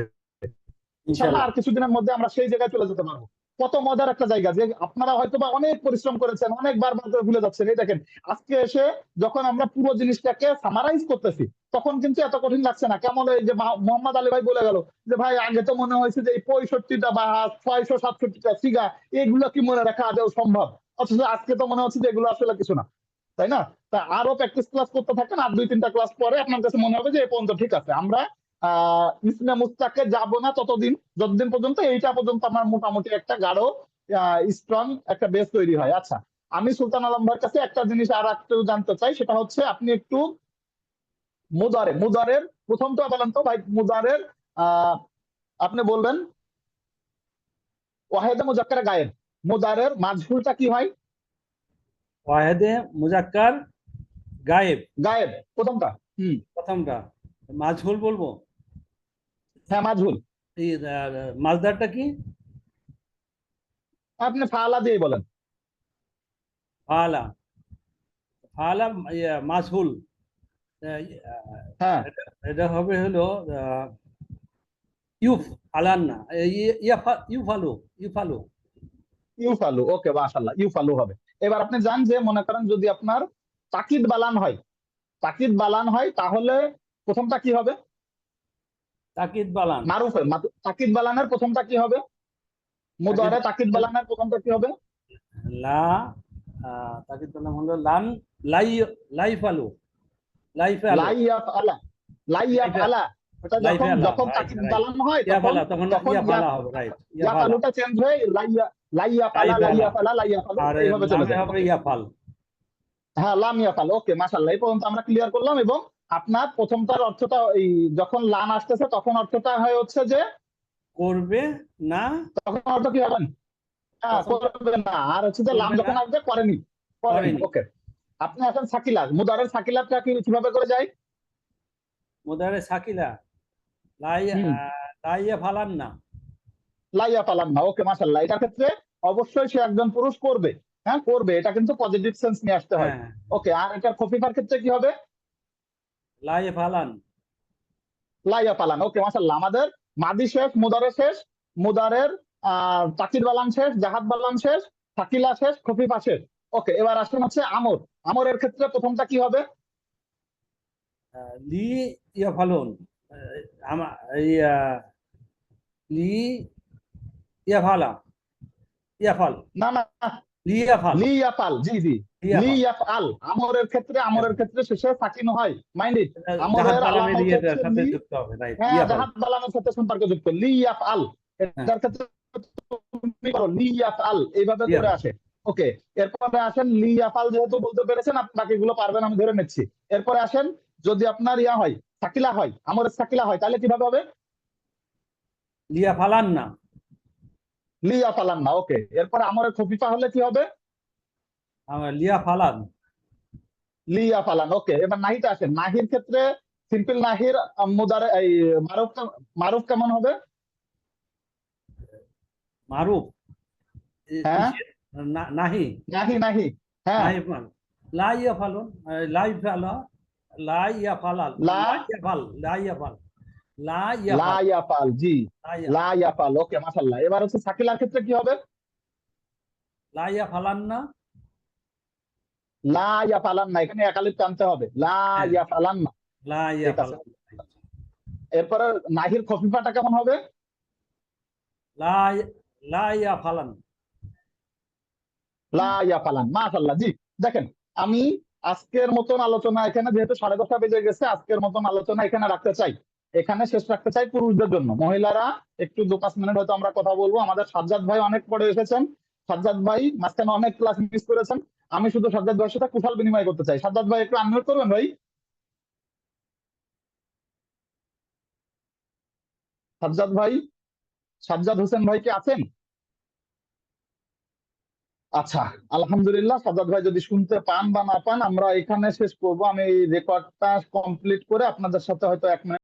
ইনশাআল্লাহ আর কিছুদিনের মধ্যে আমরা সেই জায়গায় চলে যেতে পারবো। কত মজার একটা জায়গা যে আপনারা হয়তো বা অনেক পরিশ্রম করেছেন, অনেক বারবার করে ভুলে যাচ্ছেন। এই দেখেন আজকে এসে যখন আমরা পুরো জিনিসটাকে সামারাইজ করতেছি তখন কিন্তু এত কঠিন লাগছে না। কেমন এই যে মোহাম্মদ আলী ভাই বলে গেল যে ভাই আগে তো মনে হয়েছে যে এই 65টা বা 667টা সিগা এগুলো কি মনে রাখা আদৌ সম্ভব, অথচ আজকে তো মনে হচ্ছে যে এগুলো আসলে কিছু না, তাই না? তা আরো প্র্যাকটিস ক্লাস করতে থাকেন, আর 2-3টা ক্লাস পরে আপনার কাছে মনে হবে যে এই পর্যন্ত ঠিক আছে। আমরা ইসমে মুস্তাকে যাব না যতদিন পর্যন্ত এইটা পর্যন্ত আমার মোটামুটি একটা গাঢ় স্ট্রং একটা বেস তৈরি হয়। আচ্ছা, আমি সুলতান আলম ভাইয়ের কাছে একটা জিনিস আর একটু জানতে চাই, সেটা হচ্ছে আপনি একটু মুদারের প্রথমটা বলেন তো ভাই। মুদারের আপনি বলবেন ওয়াহেদে মুজাক্কার গায়েব, মুদারের মাজহুলটা কি হয়? ওয়াহেদে মুজাক্কার গায়েব গায়েব প্রথমটা। প্রথমটা। মাজহুল বলবো? হ্যাঁ মাজহুল। এই মাজদারটা কি? আপনি ফাআলা দিয়ে বলেন। ফাআলা। ফাআলা মাজহুল। হ্যাঁ এটা হবে হলো ইউফ আলান্না, ইউফালু। ইউফালু, ওকে মাশাআল্লাহ, ইউফালু হবে। এবার আপনি জান যে মনে করেন যদি আপনার তাকিদ বালান হয় তাহলে প্রথমটা কি হবে? তাকিদ বালান। মারুফে তাকিদ বালানের প্রথমটা কি হবে? মুদারে তাকিদ বালানের প্রথমটা কি হবে? লা। তাকিদ বালান হলো লান লাইফালু। লাইয়াফআলা। এটা যখন তাকিদ বালান হয় তখন তখন ইয়াফালা হবে, রাইট। ইয়াফালুটা চেঞ্জ হয়ে লাইয়াফালা আর এইভাবে চলে লামে যায়। হবে ইয়াফাল। হ্যাঁ লাম ইয়াফাল, ওকে মাশাআল্লাহ, এই পর্যন্ত আমরা ক্লিয়ার করলাম। এবং আপনার প্রথমটার অর্থটা এই যখন লাম আসতেছে তখন অর্থটা হয় হচ্ছে যে করবে না। তখন অর্থ কি হবে? হ্যাঁ করবে না। আর হচ্ছে যে লাম যখন আসবে করেনি। ওকে, আপনি এখন সাকিলা, মুদারের সাকিলাটা কিভাবে করে যায়? মুদারে সাকিলা লাইয়া ফালান না। লাইয়া পালান না, ওকে মাশাআল্লাহ। এটার ক্ষেত্রে অবশ্যই সে একজন পুরুষ করবে। হ্যাঁ করবে, এটা কিন্তু পজিটিভ সেন্স নিয়ে আসতে হয়। ওকে, আর এটার খফিফার ক্ষেত্রে কি হবে? লাইয়া ফালান। লাইয়া পালান, ওকে মাশাআল্লাহ। আমাদের মাদি শেষ, মুদারে শেষ, মুদারের তাকিদ বালান শেষ, জাহাদ বালান শেষ, সাকিলা শেষ, খফিফা শেষ। ওকে, এবার আসেন হচ্ছে আমরের ক্ষেত্রে প্রথমটা কি হবে? লি ইয়াফালুন। লি ইয়াফালা। ইয়াফাল না না, লিয়াফাল। লিয়াফাল, জি জি, লিয়াফআল। আমরের ক্ষেত্রে শেষে সাকিন হয়, মাইন্ড ইট। আমরের আলামত হচ্ছে সাথে যুক্ত হবে, রাইট। হ্যাঁ জাহাদ বালানের সাথে সম্পর্কযুক্ত লিয়াফআল। এটার ক্ষেত্রে তুমি করো লিয়াফআল, এইভাবে করে আসে। ওকে, এরপরে আসেন লিয়াফআল, যেহেতু বলতে পেরেছেন আপনি বাকিগুলো পারবেন আমি ধরে নিচ্ছি। এরপরে আসেন যদি আপনার ইয়া হয় সাকিলা হয়, আমরের সাকিলা হয়, তাহলে কিভাবে হবে? লিয়াফালান না। লিয়াফালান না, ওকে। এরপরে আমরের খফিফা হলে কি হবে? লিয়াফালান। লিয়াফালান, ওকে। এবার নাহিতে আসেন, নাহির ক্ষেত্রে সিম্পল নাহির মুদারে এই মারুফ কেমন হবে? মারুফ। হ্যাঁ নাহি। নাহি, হ্যাঁ লাইয়াফালুন। লাইয়াফালাল। লাইয়াফাল, জি লাইয়াফাল, ওকে মাশাআল্লাহ। এবার হচ্ছে সাকিলার ক্ষেত্রে কি হবে? লাইয়াফালান না। লাইয়াফালান না, এখানে একালিফ টানতে হবে, লাইয়াফালান না। লাইয়াফালান। এরপরে নাহির খফিফাটা কেমন হবে? লাইয়াফালান। লাইয়াফালান, মাশাআল্লাহ। জি দেখেন, আমি আজকের মতন আলোচনা এখানে, যেহেতু 10:30 বেজে গেছে, আজকের মতন আলোচনা এখানে রাখতে চাই, এখানে শেষ রাখতে চাই পুরুষদের জন্য। মহিলারা একটু 2-5 মিনিট হয়তো আমরা কথা বলবো। আমাদের সাজ্জাদ ভাই অনেক পরে এসেছেন, সাজ্জাদ ভাই মাঝখানে অনেক ক্লাস মিস করেছেন, আমি শুধু সাজ্জাদ ভাইয়ের সাথে কুশল বিনিময় করতে চাই। সাজ্জাদ ভাই একটু আনমিউট করবেন ভাই। সাজ্জাদ ভাই, সাজ্জাদ হোসেন ভাই কি আছেন? আচ্ছা, আলহামদুলিল্লাহ। সাজ্জাদ ভাই যদি শুনতে পান বা না পান, আমরা এখানে শেষ করবো। আমি রেকর্ডটা কমপ্লিট করে আপনাদের সাথে হয়তো 1 মিনিট